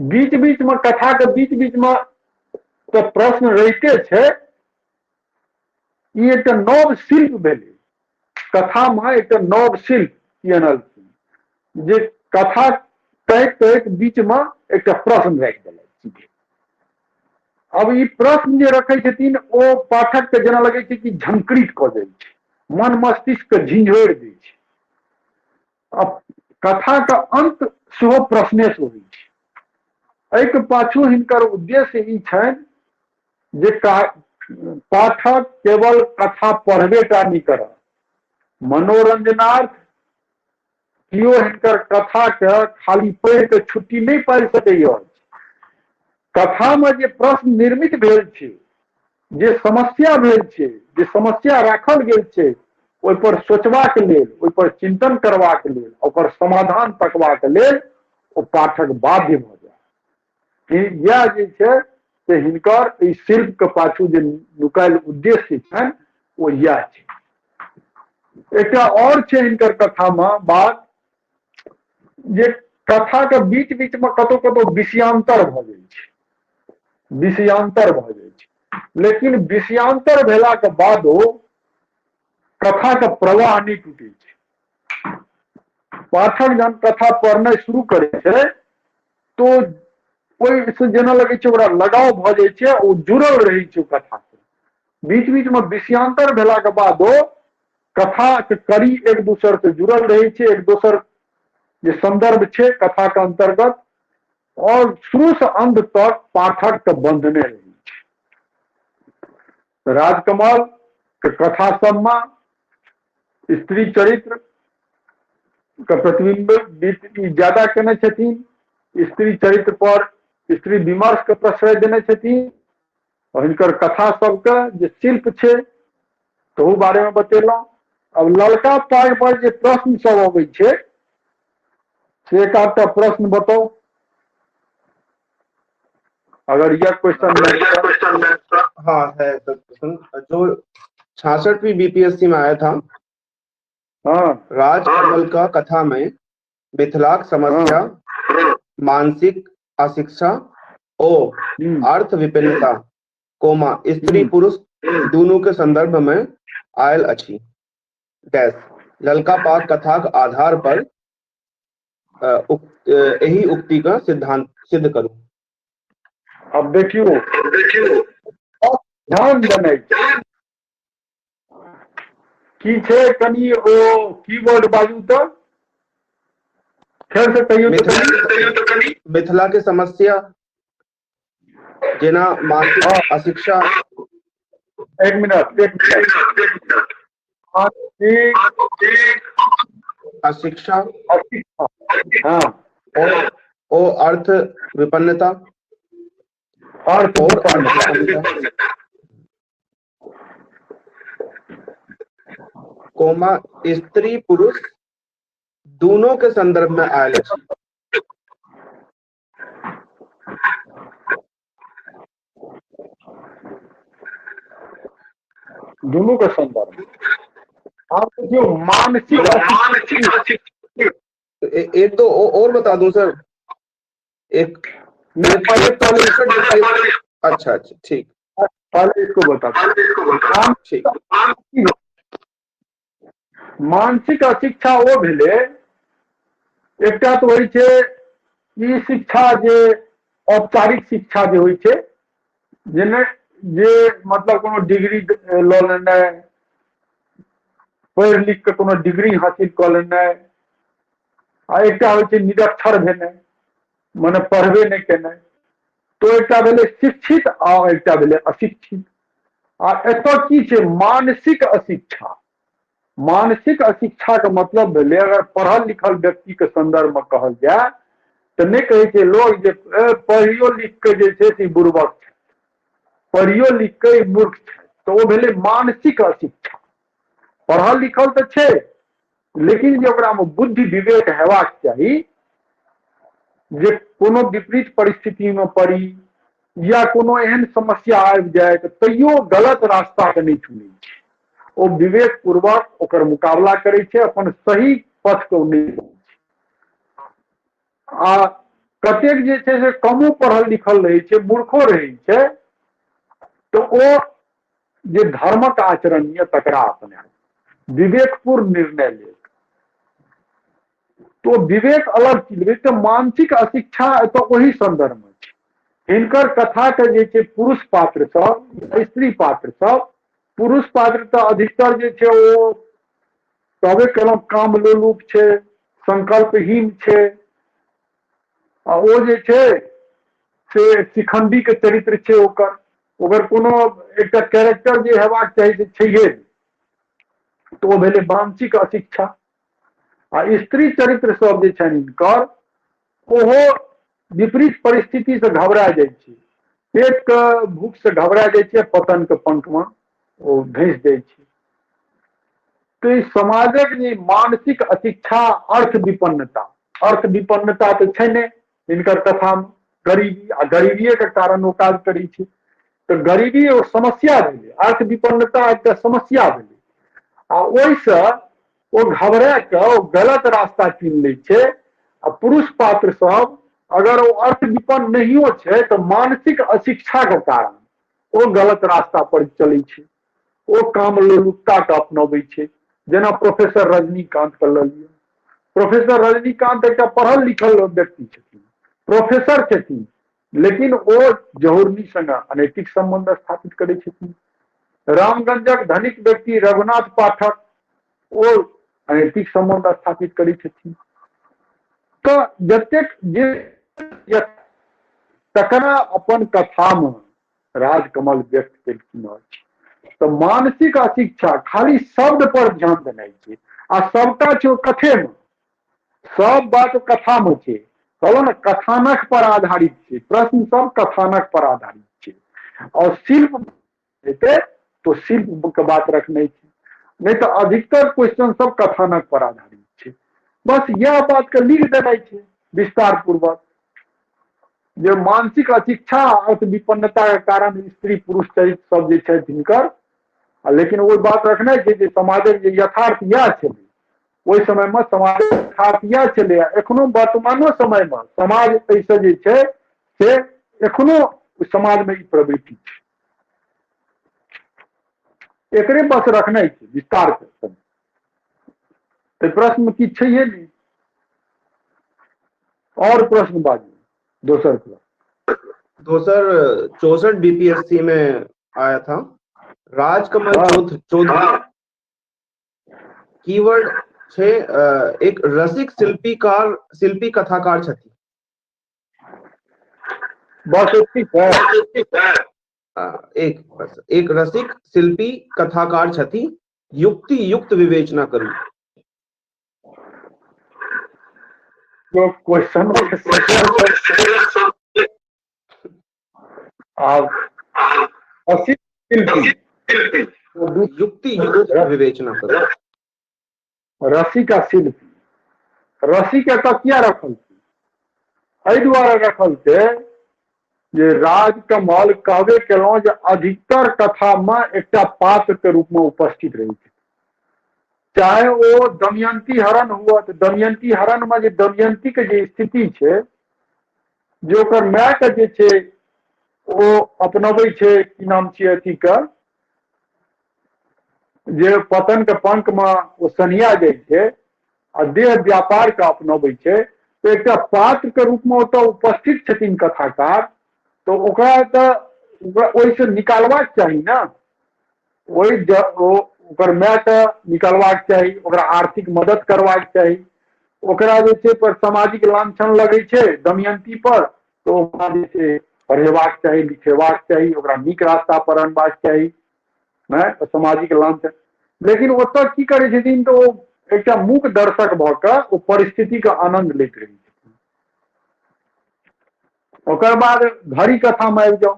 बीच बीच में कथा के बीच बीच में तो प्रश्न रहिते छै। ई एकटा नव शिल्प भेलै, कथा में एकटा नव शिल्प अनलखिन जे कथा कहैत कहैत बीच में एकटा प्रश्न राखि देलथि। अब ई प्रश्न जे रखै छथिन ओ पाठक के जेना लगै छै कि झंकृत कऽ दै छै, मन मस्तिष्क के झिंझोड़ि दै छै। अब कथा के अंत सेहो प्रश्ने से होइ छै। एहिके पाछू हिनकर उद्देश्य ई छनि जे पाठक केवल कथा पढ़बे टा नहीं करत, मनोरंजनार्थ कियो हिनकर कथा के खाली पढ़ि के छुट्टी नहीं पाबि सकैया। कथा में जे प्रश्न निर्मित भेल छै, जे समस्या भेल छै, जे समस्या राखल गेल छै, ओहि पर सोचबाक लेल, ओहि पर चिंतन करबाक लेल, ओकर समाधान तकबाक लेल ओ पाठक बाध्य भ जाय। यह जे छै से हिनकर ई शिल्प के पाछू जे नुकायल उद्देश्य छनि ओ यह छै। एकटा और छै हिनकर कथा में बात जे कथा के बीच बीच में कतौ कतौ विषयांतर भ जाइ छै, विषयांतर भ जाइ छै, लेकिन विषयांतर भेला के बादो कथा का प्रवाह नहीं टूटे छे। पाठक जन कथा पढ़ना शुरू करे छे तो ओहि से जेना लगे छे ओकरा लगाव भ जाय छे, ओ जुड़ल रहे छे कथा से। बीच बीच में विषयांतर भेला के बाद ओ कथा के कड़ी एक दूसर से जुड़ल रहे छे, एक दूसर जे संदर्भ छे कथा के अंतर्गत, और शुरू से अंत तक पाठक के बंधने रहे छे। राजकमल के कथा सब में स्त्री चरित्र का प्रतिबिंब ज्यादा केने छथिन, स्त्री चरित्र पर स्त्री विमर्श के प्रश्रय देने छथिन, और हिनकर कथा सबके जे शिल्प छे तो बारे में बतेलौं। अब ललका पाग पर जे प्रश्न सब अबै छे से एक आधटा प्रश्न बताओ, अगर यह क्वेश्चन हाँ है तो प्रश्न जो 66वीं बीपीएससी में आया था। हाँ, राजकमल का कथा में मिथिलाक समस्या, मानसिक अशिक्षा और अर्थ विभिन्नता, स्त्री पुरुष दोनों के संदर्भ में आयल अछि। डैश ललका पाग कथा के आधार पर यही उक्ति का सिद्धांत सिद्ध करूं। अब देखियो ध्यान देने की छे, कनी ओ कीवर्ड बाजू तो फिर से कहियो। मिथिला के समस्या जेना मानसिक अशिक्षा। एक मिनट अशिक्षा हाँ, और अर्थ विपन्नता कोमा स्त्री पुरुष दोनों के संदर्भ में आयल अछि। दोनों का संदर्भ। आप जो मानसिक एक दो और बता दूं सर। एक अच्छा ठीक, पहले इसको बता। ठीक। मानसिक अशिक्षा वो भेले, एकटा तो होइ छे ई शिक्षा जे औपचारिक शिक्षा जे होइ छे, जेने जे मतलब कोनो डिग्री ल लेनाइ, पढ़ि लिख के कोनो डिग्री हासिल क लेनाइ, आ एकटा होइ छे निरक्षर भेनाइ, माने पढ़बे नहीं केनाइ। तो एकटा भेले शिक्षित आ एकटा भेले अशिक्षित। आ एतय की छे मानसिक अशिक्षा। मानसिक अशिक्षा का मतलब भेले अगर पढ़ल लिखल व्यक्ति के संदर्भ में कहल जाए तो नहीं कहे छे लोग जे पढ़ियो लिख के जे छे से बुर्बक छे, पढ़ियो लिख के मूर्ख छे, तो वो भेले मानसिक अशिक्षा। पढ़ल लिखल तो छे लेकिन जे ओकरा में बुद्धि विवेक हेबाक चाही, जे कोनो विपरीत परिस्थिति में पड़ी या कोनो एहन समस्या आबि जाए तो तैयो गलत रास्ता के नहीं चुने छे, ओ विवेक पूर्वक ओकर मुकाबला करे छे, अपन सही पथ को नहीं। आ कतेक जे छे से कमो पढ़ल लिखल रहे छे, मूर्खो रहे छे, तो ओ जे धर्मक आचरण ये तकरा अपने विवेकपूर्ण निर्णय ले। तो विवेक अलग चीज। तो मानसिक अशिक्षा तो वही संदर्भ में छे। हिनकर कथा के जे छे पुरुष पात्र सब, स्त्री पात्र सब, पुरुष पात्र तो अधिकतर जे छे वो तबे केलौं काम लोलुप छे, संकल्पहीन छे, आ वो जे छे से शिखंडी के चरित्र छे ओकर कोनो एकटा कैरेक्टर जे हेबाक चाही से छैहे, तो वो भेले मानसिक अशिक्षा। आ स्त्री चरित्र सब जे छनि हिनकर, ओहो विपरीत परिस्थिति से घबरा जाय छै, पेट के भूख से घबरा जाय छै, पतन के पंख में ओ धंस जाय छै। तो इस समाजक जे मानसिक अशिक्षा, अर्थ विपन्नता तो छै ने इनकर कथा में, गरीबी आ गरीबीए के कारण वो काज करी छे। तो गरीबी और समस्या भेले, अर्थ विपन्नता एक समस्या भेले, आ ओइसे वो घबरा के वो गलत रास्ता चुन ले छे। आ पुरुष पात्र सब अगर वो अर्थ विपन्न नहियो छे तो मानसिक अशिक्षा के कारण वो गलत रास्ता पर चले छे। ओ कामलोलुपता के अपनाबै छै। जेना प्रोफेसर रजनीकांत के लऽ लिअ। प्रोफेसर रजनीकांत एक पढ़ल लिखल व्यक्ति छथिन, प्रोफेसर छथिन, लेकिन ओ जहुरनी संग अनैतिक संबंध स्थापित करै छथिन। रामगंजक धनिक व्यक्ति रघुनाथ पाठक ओ अनैतिक संबंध स्थापित करै छथिन। तो जतेक जे तकरा अपन कथा में राजकमल व्यक्त केलखिन अछि। तो मानसिक अशिक्षा खाली शब्द पर ध्यान देनाइ छै आ सबटा छै ओ कथे में, सब बात कथा में छै। कहलो ना कथानक पर आधारित छै, प्रश्न सब कथानक पर आधारित छै। और शिल्प हेतै तो शिल्प के बात रखने छै, नहीं तो अधिकतर क्वेश्चन सब कथानक पर आधारित छै। बस यह बात के लिख देनाइ छै विस्तार पूर्वक जे मानसिक अशिक्षा अर्थ विपन्नता के कारण स्त्री पुरुष चरित्र सब जे छै हिनकर, लेकिन वो बात रखने छै जे समाजक जे यथार्थ यह छलै, ओहि समय में समाज यथार्थ यह छलै। एखनो वर्तमानो समय में समाज ऐसे जे छै से एखनो समाज में ई प्रवृत्ति छै, एकरे बस रखने छै विस्तार के। तो प्रश्न की छैहे नहीं, और प्रश्न बाजू दोसर प्रश्न। दोसर 64 बीपीएससी में आया था, राजकमल चौधरी कीवर्ड छे एक रसिक शिल्पी कथाकार छथि। बस ठीक है, एक रसिक शिल्पी कथाकार छथि, युक्ति युक्त विवेचना करू। जो क्वेश्चन रसिक शिल्पी युक्ति युक्त विवेचना करू। रसिक आ शिल्पी, रसिक एतऽ किया रखल छै? एहि दुआरे रखल छै जे राजकमल कहबे केलहुँ जे अधिकतर कथा में एकटा पात्र के रूप में उपस्थित रहै छै। चाहे वो दमयंती हरण हुआ तो दमयंती हरण में जे दमयंती के जे स्थिति छै, जे ओकर माय के जे छै ओ अपनबै छै, की नाम छियै अथी के, जे पतन के पंख में ओ सनिया जाइ छै आ देह व्यापार के अपनबै छै, तो एक पात्र के रूप में ओतऽ उपस्थित छथिन कथाकार। तो ओकरा तऽ ओहिसँ निकालबाक चाही ना, ओकर माय के निकालबाक चाही, ओकरा आर्थिक मदद करबाक चाही, ओकरा जे छै पर सामाजिक लांछन लगै छै दमयंती पर, तो ओकरा जे छै पढ़ेबाक चाही, लिखेबाक चाही, ओकरा नीक रास्ता पर अनबाक चाही, सामाजिक लांछन। लेकिन ओतऽ की करै छथिन तो एक मूक दर्शक भऽ कऽ ओ परिस्थिति के आनंद लैत रहै छथिन। ओकर बाद घड़ी कथा में आबि जाओ,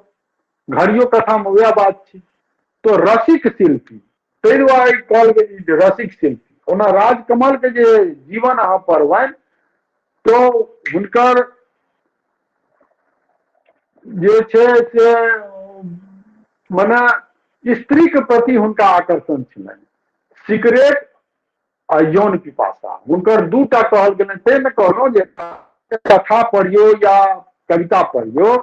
घड़ियो कथा में वह बात छै। तो रसिक शिल्पी ताहि दुआरे कहल गेल रसिक शिल्पी। ओना राजकमल के जे जीवन अहाँ पढ़बनि तो हुनकर जे छै से मने स्त्री के प्रति हुनका आकर्षण छलनि, सिगरेट आ यौन पिपासा हुनकर दूटा कहल गेलनि। से ने कहलहुँ जे कथा पढ़ियो या कविता पढ़ियो,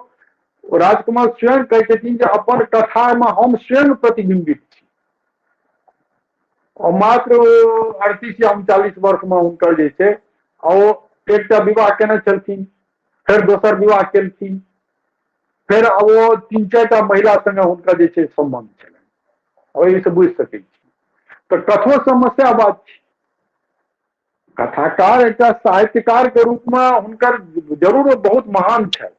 राजकमल स्वयं कहै छथिन जे अपन कथा में हम स्वयं प्रतिबिंबित छी। और मात्र 38 या 39 वर्ष में हुनकर जे छै ओ एकटा विवाह केने छलखिन, फिर दोसर विवाह केलखिन, फिर वो 3-4टा महिला संगे हुनकर जे छै संबंध छलनि। ओहि से बुझि सकै छी तो कथो समस्या बात छै। कथाकार एक साहित्यकार के रूप में हुनकर जरूर बहुत महान छथि,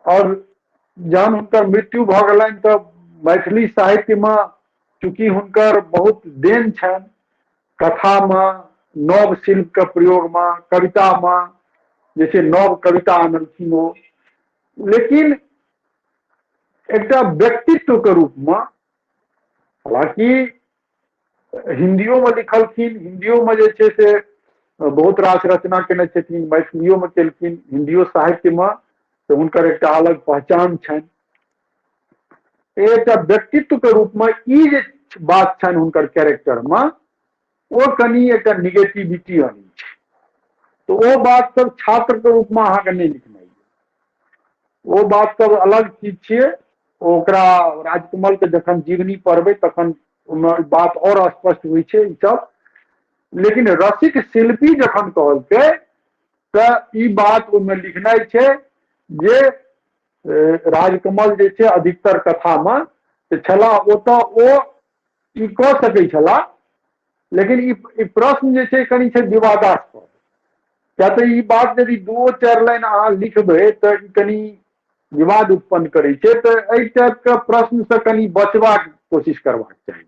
और जहन हुनकर मृत्यु भऽ गेलनि तो मैथिली साहित्य में चूंकि हुनकर बहुत देन छनि, कथा में, नव शिल्प के प्रयोग में, कविता में जे छै नव कविता आनलखिन ओ। लेकिन एक व्यक्तित्व के रूप में, हालांकि हिंदियों में लिखलखिन, हिंदियों में जे छै से बहुत रास रचना केने छथिन, मैथिलियों में केलखिन, हिंदियो साहित्य में तो हुनकर एक अलग पहचान छनि। एक व्यक्तित्व के रूप में ई जे बात छनि हुनकर कैरेक्टर में, वो कनी एक निगेटिविटी आनी छै। तो वो बात सब छात्र के रूप में अहाँ के नहीं लिखना है, वो बात सब अलग चीज छियै। ओकरा राजकमल के जखन जीवनी पढ़बै तखन ओहिमे बात और स्पष्ट होइ छै ई सब। लेकिन रसिक शिल्पी जखन कहलकै तऽ ई बात ओहिमे लिखनाइ छै जे राजकमल जे छै अधिकतर कथामे तऽ छलाह ओतऽ ओ ई कऽ सकै छलाह, लेकिन ई प्रश्न जे छै कनि छै विवादास्पद। क्या तऽ ई बात यदि 2-4 लाइन अहाँ लिखबै तऽ ई कनि विवाद उत्पन्न करै छै, तऽ एहि टाइपके प्रश्नसँ कनि बचबाक कोशिश करबाक चाही।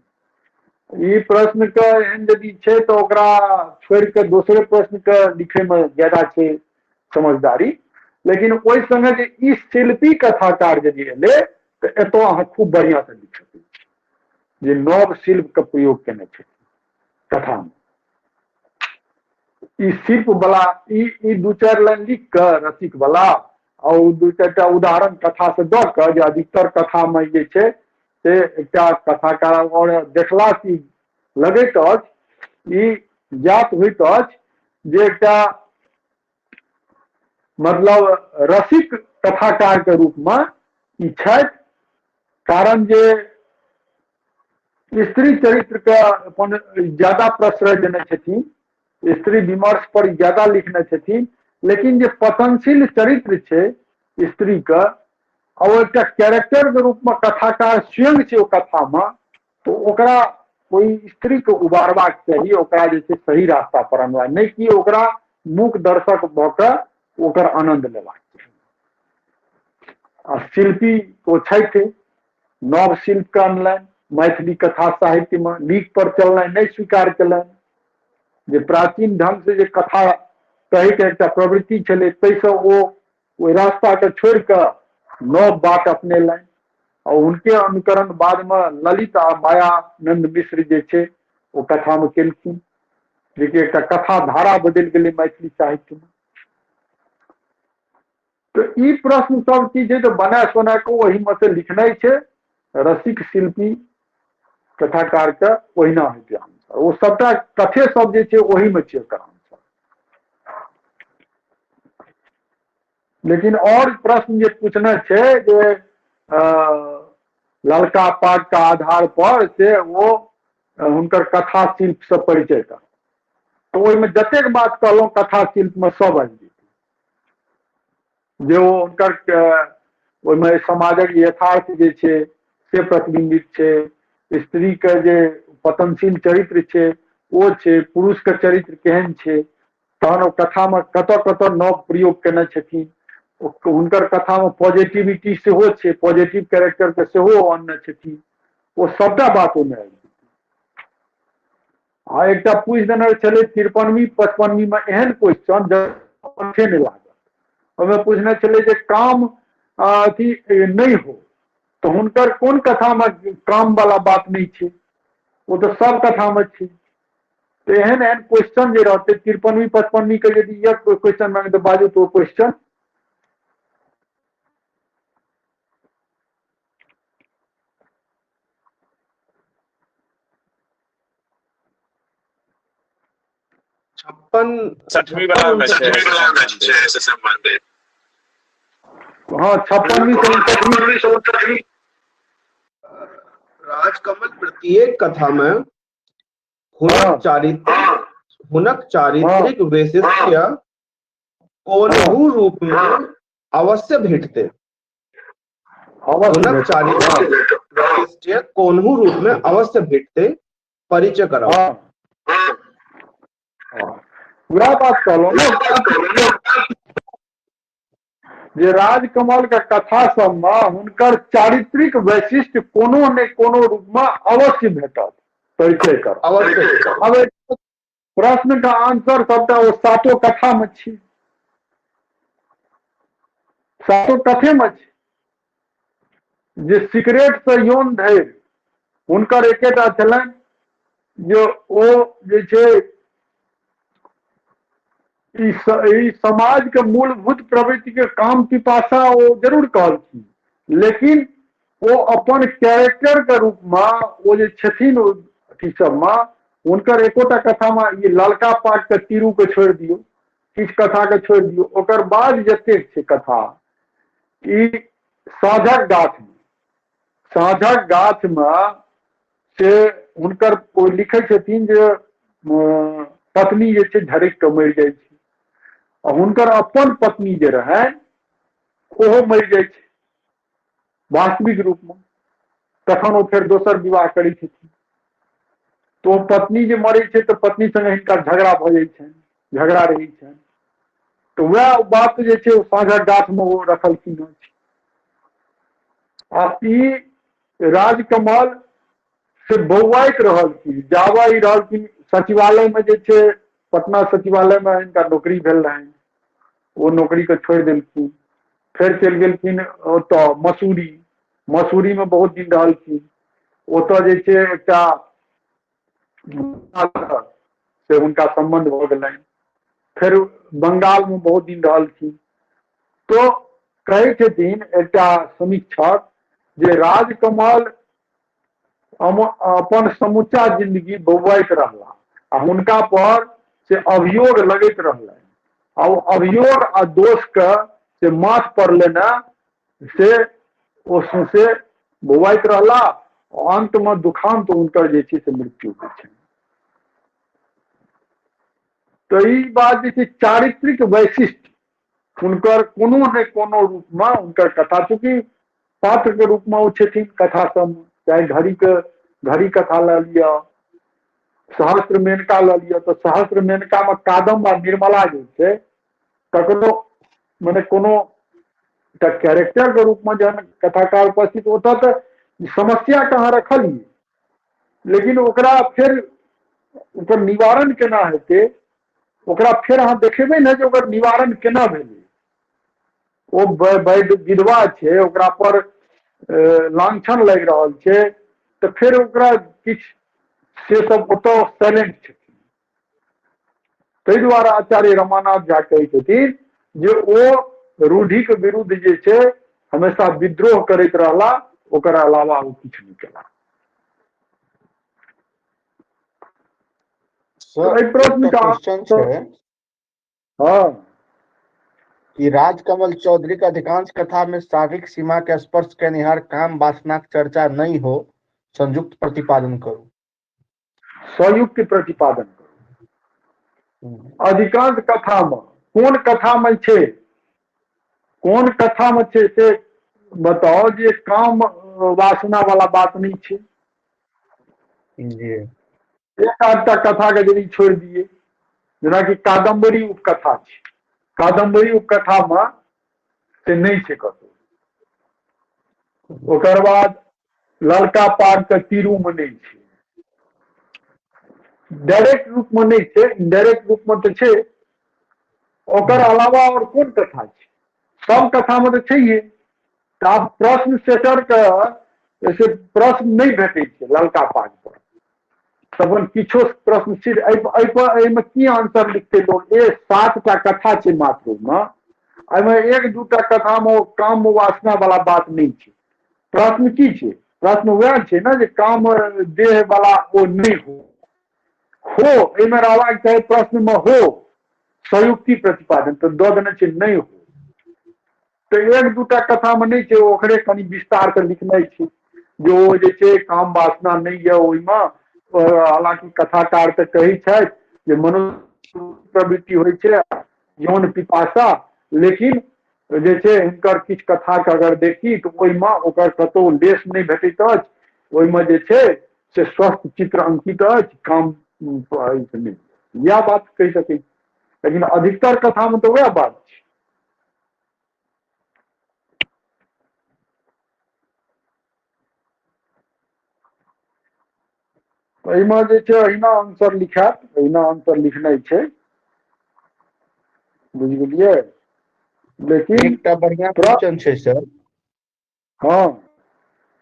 ई प्रश्नके एहन यदि छै तऽ ओकरा छोड़ि कऽ दोसरे प्रश्नके लिखैमे ज्यादा छै समझदारी। लेकिन ओहि संगे जे ई शिल्पी कथाकार यदि एलै तऽ एतऽ अहाँ खूब बढ़िआँसँ लिख सकै छी जे नव शिल्पके प्रयोग केने छै कथामे। ई शिल्प वाला ई 2-4 लाइन लिख कऽ रसिक वाला और 2-4टा उदाहरण कथा से दऽ कऽ जे अधिकतर कथामे जे छै से एकटा कथाकार और देखला कि लगैत अछि ई ज्ञात होइत अछि जे एकटा मतलब रसिक कथाकार के रूपमे ई छथि। कारण जे स्त्री चरित्रके अपन ज्यादा प्रश्रय देने छथिन, स्त्री विमर्श पर ज्यादा लिखने छथिन। लेकिन जे पतनशील चरित्र छै स्त्रीके और एकटा कैरेक्टर के रूपमे कथाकार स्वयं छै ओ कथामे, तो ओकरा कोई स्त्री के उबारबाक चाही, ओकरा जे छै सही रास्ता पर अनबाक, नहि कि ओकरा मूक दर्शक भऽ कऽ ओकर आनंद लेबाक चाही। आ शिल्पी ओ छथि, नव शिल्प के अनलनि मैथिली कथा साहित्यमे, लीक पर चलनाइ नहि स्वीकार केलनि। जे प्राचीन ढंग से जे कथा कहैके एकटा प्रवृत्ति छलै ताहिसँ ओ ओहि रास्ताके छोड़ि कऽ नव बात अपनेलनि। और उनके अनुकरण बाद में ललित आ मायानंद मिश्र जे छै ओ कथा में केलखिन, जेकि एक कथा धारा बदलि गेलै मैथिली साहित्य में। तो ई प्रश्न सब चीज है तो बना सोना के वही में से लिखनाइ छै। रसिक शिल्पी कथाकार के ओहिना हेतै आंसर, ओ सबटा कथे सब जे छै ओही में छै ओकर आंसर। लेकिन और प्रश्न जे पूछने छै जे ललका पाग का आधार पर से वो हुनकर कथा शिल्प से परिचय कर, तो ओहिमे जतेक बात कहलहुँ कथा शिल्प में सब आबि जेतै। जे ओ हुनकर ओहिमे समाजक यथार्थ जे छै से प्रतिबिंबित छै, स्त्री के जे पतनशील चरित्र छै ओ छै, पुरुष के चरित्र केहन छै, तहन ओ कथा में कतऽ कतऽ नव प्रयोग केने छथिन। हुनकर कथा में पॉजिटिविटी सेहो छै, पॉजिटिव कैरेक्टर के सेहो आनने छथिन, ओ सबटा बात ओहिमे आबि जेतै। आ एकटा पूछि देने छलै 53वीं 55वीं में एहन क्वेश्चन जे नहीं लागल, ओहिमे पूछने छलै जे काम अथी नहीं हो तो हुनकर कोन कथा में काम वाला बात नहीं छै, वो तो सब कथा में छै। तो एहन एहन क्वेश्चन जे रहते 53वीं 55वीं के यदि यह क्वेश्चन मांगे तो बाजू तो क्वेश्चन। छठवीं वाला से संबंधित। हाँ 56वीं से 59वीं। राजकमल प्रत्येक कथा में हुनक चारित्रिक वैशिष्ट्य कोनहु रूप में अवश्य भेटते। हुनक चारित्रिक वैशिष्ट्य कोनहु रूप में अवश्य भेटते, परिचय कराओ। पूरा बात कहलो ना जे राजकमल के कथा सब में हुनकर चारित्रिक वैशिष्ट्य कोनो ने कोनो रूप में अवश्य भेटत, परिचय कर अवश्य। अब प्रश्न का आंसर सबटा ओ सातो कथा में छै, सातो कथे में छै। जे सीक्रेट से यौन धैर्य हुनकर एकेटा छलनि जे ओ जे छै ई समाज के मूलभूत प्रवृत्ति के काम पिपासा ओ जरूर कहलखिन, लेकिन वो अपन कैरेक्टर के रूप में वो जे छथिन अथी सब में हुनकर एकोटा कथा में ये ललका पाग के तीरू के छोड़ि दियौ, किछु कथा के छोड़ि दियौ, ओकर बाद जतेक छै कथा ई साँझक गाछ में साँझक गाछ में से हुनकर ओ लिखै छथिन जे पत्नी जे छै झरकि कऽ मरि जाइ छै, आ हुनकर अपन पत्नी जे रहनि ओहो मरि जाइ छै वास्तविक रूपमे। तखन ओ फेर दोसर विवाह करै छथिन। तो पत्नी जे मरै छै तऽ पत्नी संगे हिनका झगड़ा भऽ जाइ छनि, झगड़ा रहै छनि। तो वह बात जे छै साँझक गाछ में वो रखलखिन हँ। आ ई राजकमल से बौआइत रहलखिन, जावा ही रहलखिन सचिवालय में जे छै, पटना सचिवालय में इनका नौकरी भेल रहनि, वो नौकरी के छोड़ि देलखिन। फिर चलि गेलखिन ओतऽ मसूरी, मसूरी में बहुत दिन रहलखिन। ओतऽ जे छै एकटा से हुनका संबंध भऽ गेलनि। फिर बंगाल में बहुत दिन रहलखिन। तो कहै छथिन एकटा समीक्षक जे राजकमल अपन समूचा जिंदगी बौआइत रहला, आ हुनका पर से अभियोग लगैत रहलनि, आ ओ अभियोग आ दोष के से माथ पर लेना से ओ सौंसे बौआइत रहला। अंत में दुखांत हुनकर जे छै से मृत्यु होइ छै। तो ई बात जे छै चारित्रिक वैशिष्ट हुनकर कोनो ने कोनो रूप में हुनकर कथा, चूंकि पात्र के रूप में ओ छथिन कथा सब, चाहे घड़ी कथा लऽ लिअ, सहस्त्र मेनका लऽ लिअ, तो सहस्त्र मेनका में कादम्ब आ निर्मला जे छै ककरो मने कोनो कैरेक्टर के रूप में जहन कथाकार उपस्थित, ओतऽ तऽ समस्या के अहाँ रखलिए, लेकिन ओकरा फिर ओकर निवारण केना हेतै, ओकरा फिर अहाँ देखेबै ने जे ओकर निवारण केना भेलै। ओ विधवा छै, ओकरा पर लांछन लागि रहल छै, तऽ फिर ओकरा किछु से सब ओतऽ साइलेंट छथिन। ताहि दुआरे आचार्य रमानाथ झा कहै छथिन जे ओ रूढ़ि के विरुद्ध जे छै हमेशा विद्रोह करैत रहला, ओकर अलावा ओ किछु नहीं केला। सर प्रश्न का क्वेश्चन छै हाँ कि राजकमल चौधरी के अधिकांश कथा में शारीरिक सीमा के स्पर्श करनिहार काम वासना के चर्चा नहीं हो, संयुक्त प्रतिपादन करू। संयुक्त प्रतिपादन करू। अधिकांश कथा में कोन कथा में छै, कोन कथा में छै से बताओ जे काम वासना वाला बात नहीं छै। जी एक आधटा कथा के यदि छोड़ दिए, जेना कि कादम्बरी उपकथा छै, कादम्बरी उपकथा में से नहीं छै कतौ। ओकर बाद ललका पाग के तीरू में नहीं छै, डायरेक्ट रूप में नहीं छै, इनडायरेक्ट रूप में तो छै। ओकर अलावा और कोन कथा छै, सब कथा में तो छैहे। तऽ आब प्रश्न सेटर के जैसे प्रश्न नहीं भेटै छै ललका पाग पर, तखन किछो प्रश्न एहिमे की आंसर लिखते लोग, 7टा कथा छै मात्र में, एहिमे 1-2टा कथा में काम वासना वाला बात नहीं छै। प्रश्न की छै, प्रश्न वह छै ना जे काम देह वाला ओ नहीं हो एहिमे रहबाक चाही, प्रश्न में हो संयुक्ति प्रतिपादन, तो दऽ देने छै नहीं हो। तो 1-2टा कथा में नहीं छै, ओकरे कनि विस्तार से लिखने छै जे ओ जे छै काम वासना नहीं है ओहिमे। हालांकि कथाकार तऽ कहै छथि जे मनुष्य प्रवृत्ति होइ छै यौन पिपासा, लेकिन जे छै हिनकर किछु कथा के अगर देखी तऽ ओहिमे ओकर कतौ लेश नहीं भेटैत अछि। ओहिमे जे छै से स्वस्थ चित्र अंकित अछि, काम नहीं, यह बात कहि सकै छी। लेकिन अधिकतर कथा में तो वह बात छै। एहिमे जे छै अहिना आंसर लिखायत, अहिना आंसर लिखनाइ छै, बुझ गेलियै। लेकिन एकटा बढ़िया क्वेश्चन छै सर, हाँ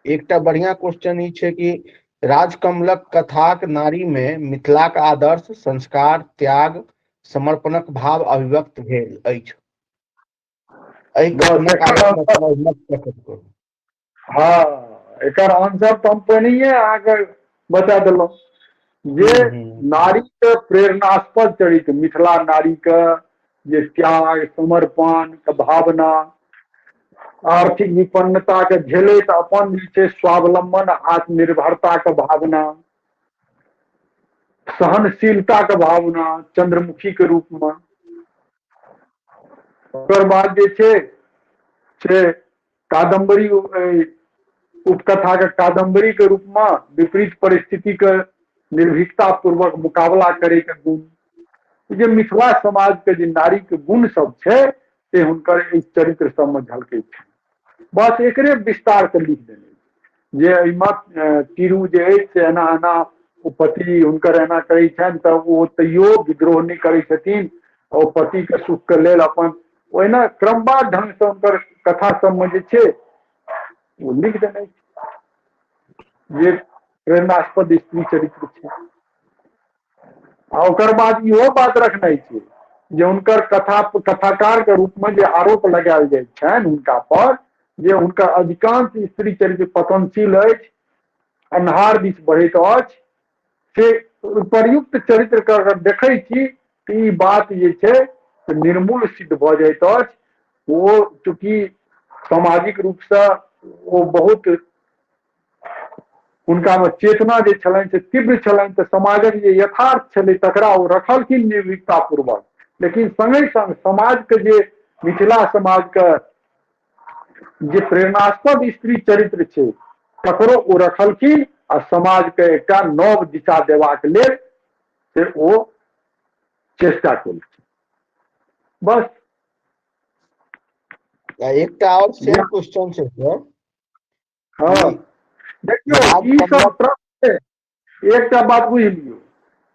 एकटा बढ़िया क्वेश्चन ई छै कि राजकमलक कथाक नारी में मिथिलाक आदर्श, संस्कार, त्याग, समर्पणक भाव अभिव्यक्त भेल अछि। एहि कथनक आलोचना मत प्रकट करू। हाँ एकर आंसर तो हम पहिनैये अहाँके बता देलहुँ जे नारी के प्रेरणास्पद चरित्र, मिथिला नारी के जे त्याग समर्पण के भावना आर्थिक विपन्नता के झेलैत अपन जे छै स्वावलंबन आत्मनिर्भरता के भावना, सहनशीलता के भावना चंद्रमुखी के रूप में। ओकर बाद जे छै से कादम्बरी उपकथा के कादम्बरी के रूप में विपरीत परिस्थिति के निर्भीकता पूर्वक मुकाबला करे के गुण, जे मिथिला समाज के जे नारी के गुण सब छै से हुनकर एहि चरित्र सब में झलकै छै। बस एकरे विस्तार से लिख देने जे एहिमे तीरू जे अछि से एना एना ओ पति हुनकर एना करै छनि तऽ ओ तैयो विद्रोह नहि करै छथिन, ओ पति के सुख के लेल अपन ओहिना क्रमबद्ध ढंग से हुनकर कथा सब में जे छै वो लिख देने छै जे प्रेरणास्पद स्त्री चरित्र छै। आ ओकर बाद इहो बात रखनाइ छै जे हुनकर कथाकार के रूप में जे आरोप लगायल जाइ छनि हुनका पर जे हुनकर अधिकांश स्त्री चरित्र पतनशील अछि, अन्हार दिस बढ़ैत अछि, से प्रयुक्त चरित्र के अगर देखै छी तऽ ई बात जे छै से निर्मूल सिद्ध भऽ जाइत अछि। ओ चूंकि सामाजिक रूप से ओ बहुत हुनका में चेतना जे छलनि से तीव्र छलनि, तऽ समाजक जे यथार्थ छलै तकरा ओ रखलखिन निर्भीकता पूर्वक, लेकिन संगे संग समाज के जे मिथिला समाज के जे प्रेरणास्पद स्त्री चरित्र छै तकरो ओ रखलखिन आ समाज के एकटा नव दिशा देबाक लेल से ओ चेष्टा केलखिन। बस एकटा और सेम क्वेश्चन छै सर। हाँ देखियो ई सब प्रश्न एकटा बात बुझ लियो,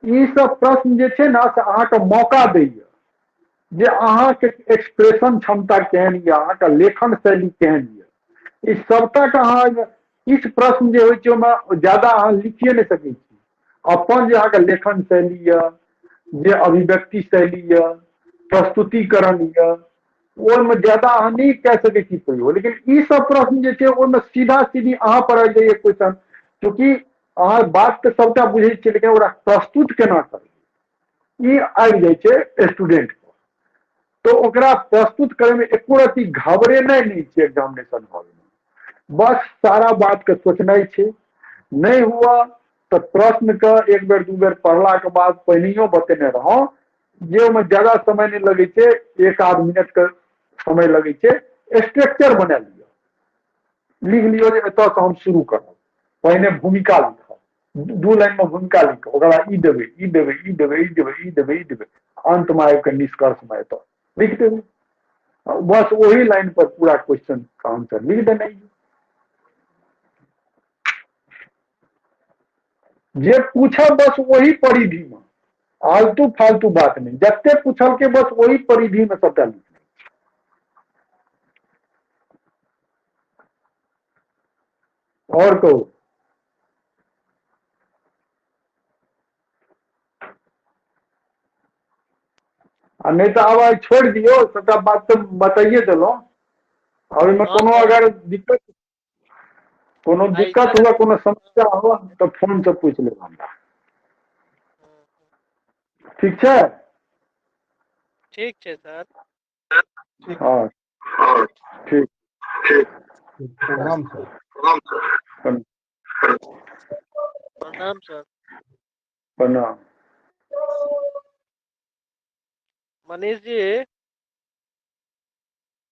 ई सब प्रश्न जे छै ना से अहाँके मौका दैया जे अहाँके एक्सप्रेशन क्षमता केहन यऽ, अहाँके लेखन शैली केहन यऽ। ई सबटा के अहाँ किछु प्रश्न जे होइ छै ओहिमे ज्यादा अहाँ लिखिए नहि सकै छी, अपन जे अहाँके लेखन शैली यऽ, जे अभिव्यक्ति शैली यऽ, प्रस्तुतिकरण यऽ, ओहिमे ज्यादा अहाँ नहीं कह सकै छी प्रयोग। लेकिन ई सब प्रश्न जे छै ओहिमे सीधा सीधी अहाँ पर आबि जाइए क्वेश्चन, चूंकि अहाँ बात तऽ सबटा बुझै छियै लेकिन ओकरा प्रस्तुत केना करबै ई आबि जाइ छै स्टूडेंट पर। तो ओकरा प्रस्तुत करे में एको रती घबरेनाइ नहीं छै एग्जामिनेशन हॉल में, बस सारा बात के सोचनाइ छै। नहीं हुआ तो प्रश्न के एक बेर दू बेर पढ़ला के बाद पहिनैयो बतेने रहूं जे ओहिमे ज्यादा समय नहीं लगे छै, 1 आध मिनट के समय लगे छै। स्ट्रक्चर बना लियो, लिख लियो जे एतऽ से हम शुरू करब, पहिने भूमिका लिखब, 2 लाइन में भूमिका लिखब, ओकरा बाद ई देबै ई देबै ई देबै ई देबै ई देबै ई देबै, अंत में आबि के निष्कर्ष में एतऽ लिख देबै। बस वही लाइन पर पूरा क्वेश्चन का आंसर लिख देना। जे पूछब बस वही परिधि में, आलतू फालतू बात नहीं, जत्ते पूछल के बस वही परिधि में सबटा लिखना। और कहू आ नहीं तो आब छोड़ दियो, सबटा बात तो बताइए देलहुं। और इनमें हाँ कोनो सर, अगर कोनो आई दिक्कत सर हुआ, कोनो समस्या हुआ तो फोन से पूछ लेब हमरा। ठीक छै? ठीक छै सर। हाँ ठीक। प्रणाम सर। प्रणाम सर। प्रणाम। मनीष जी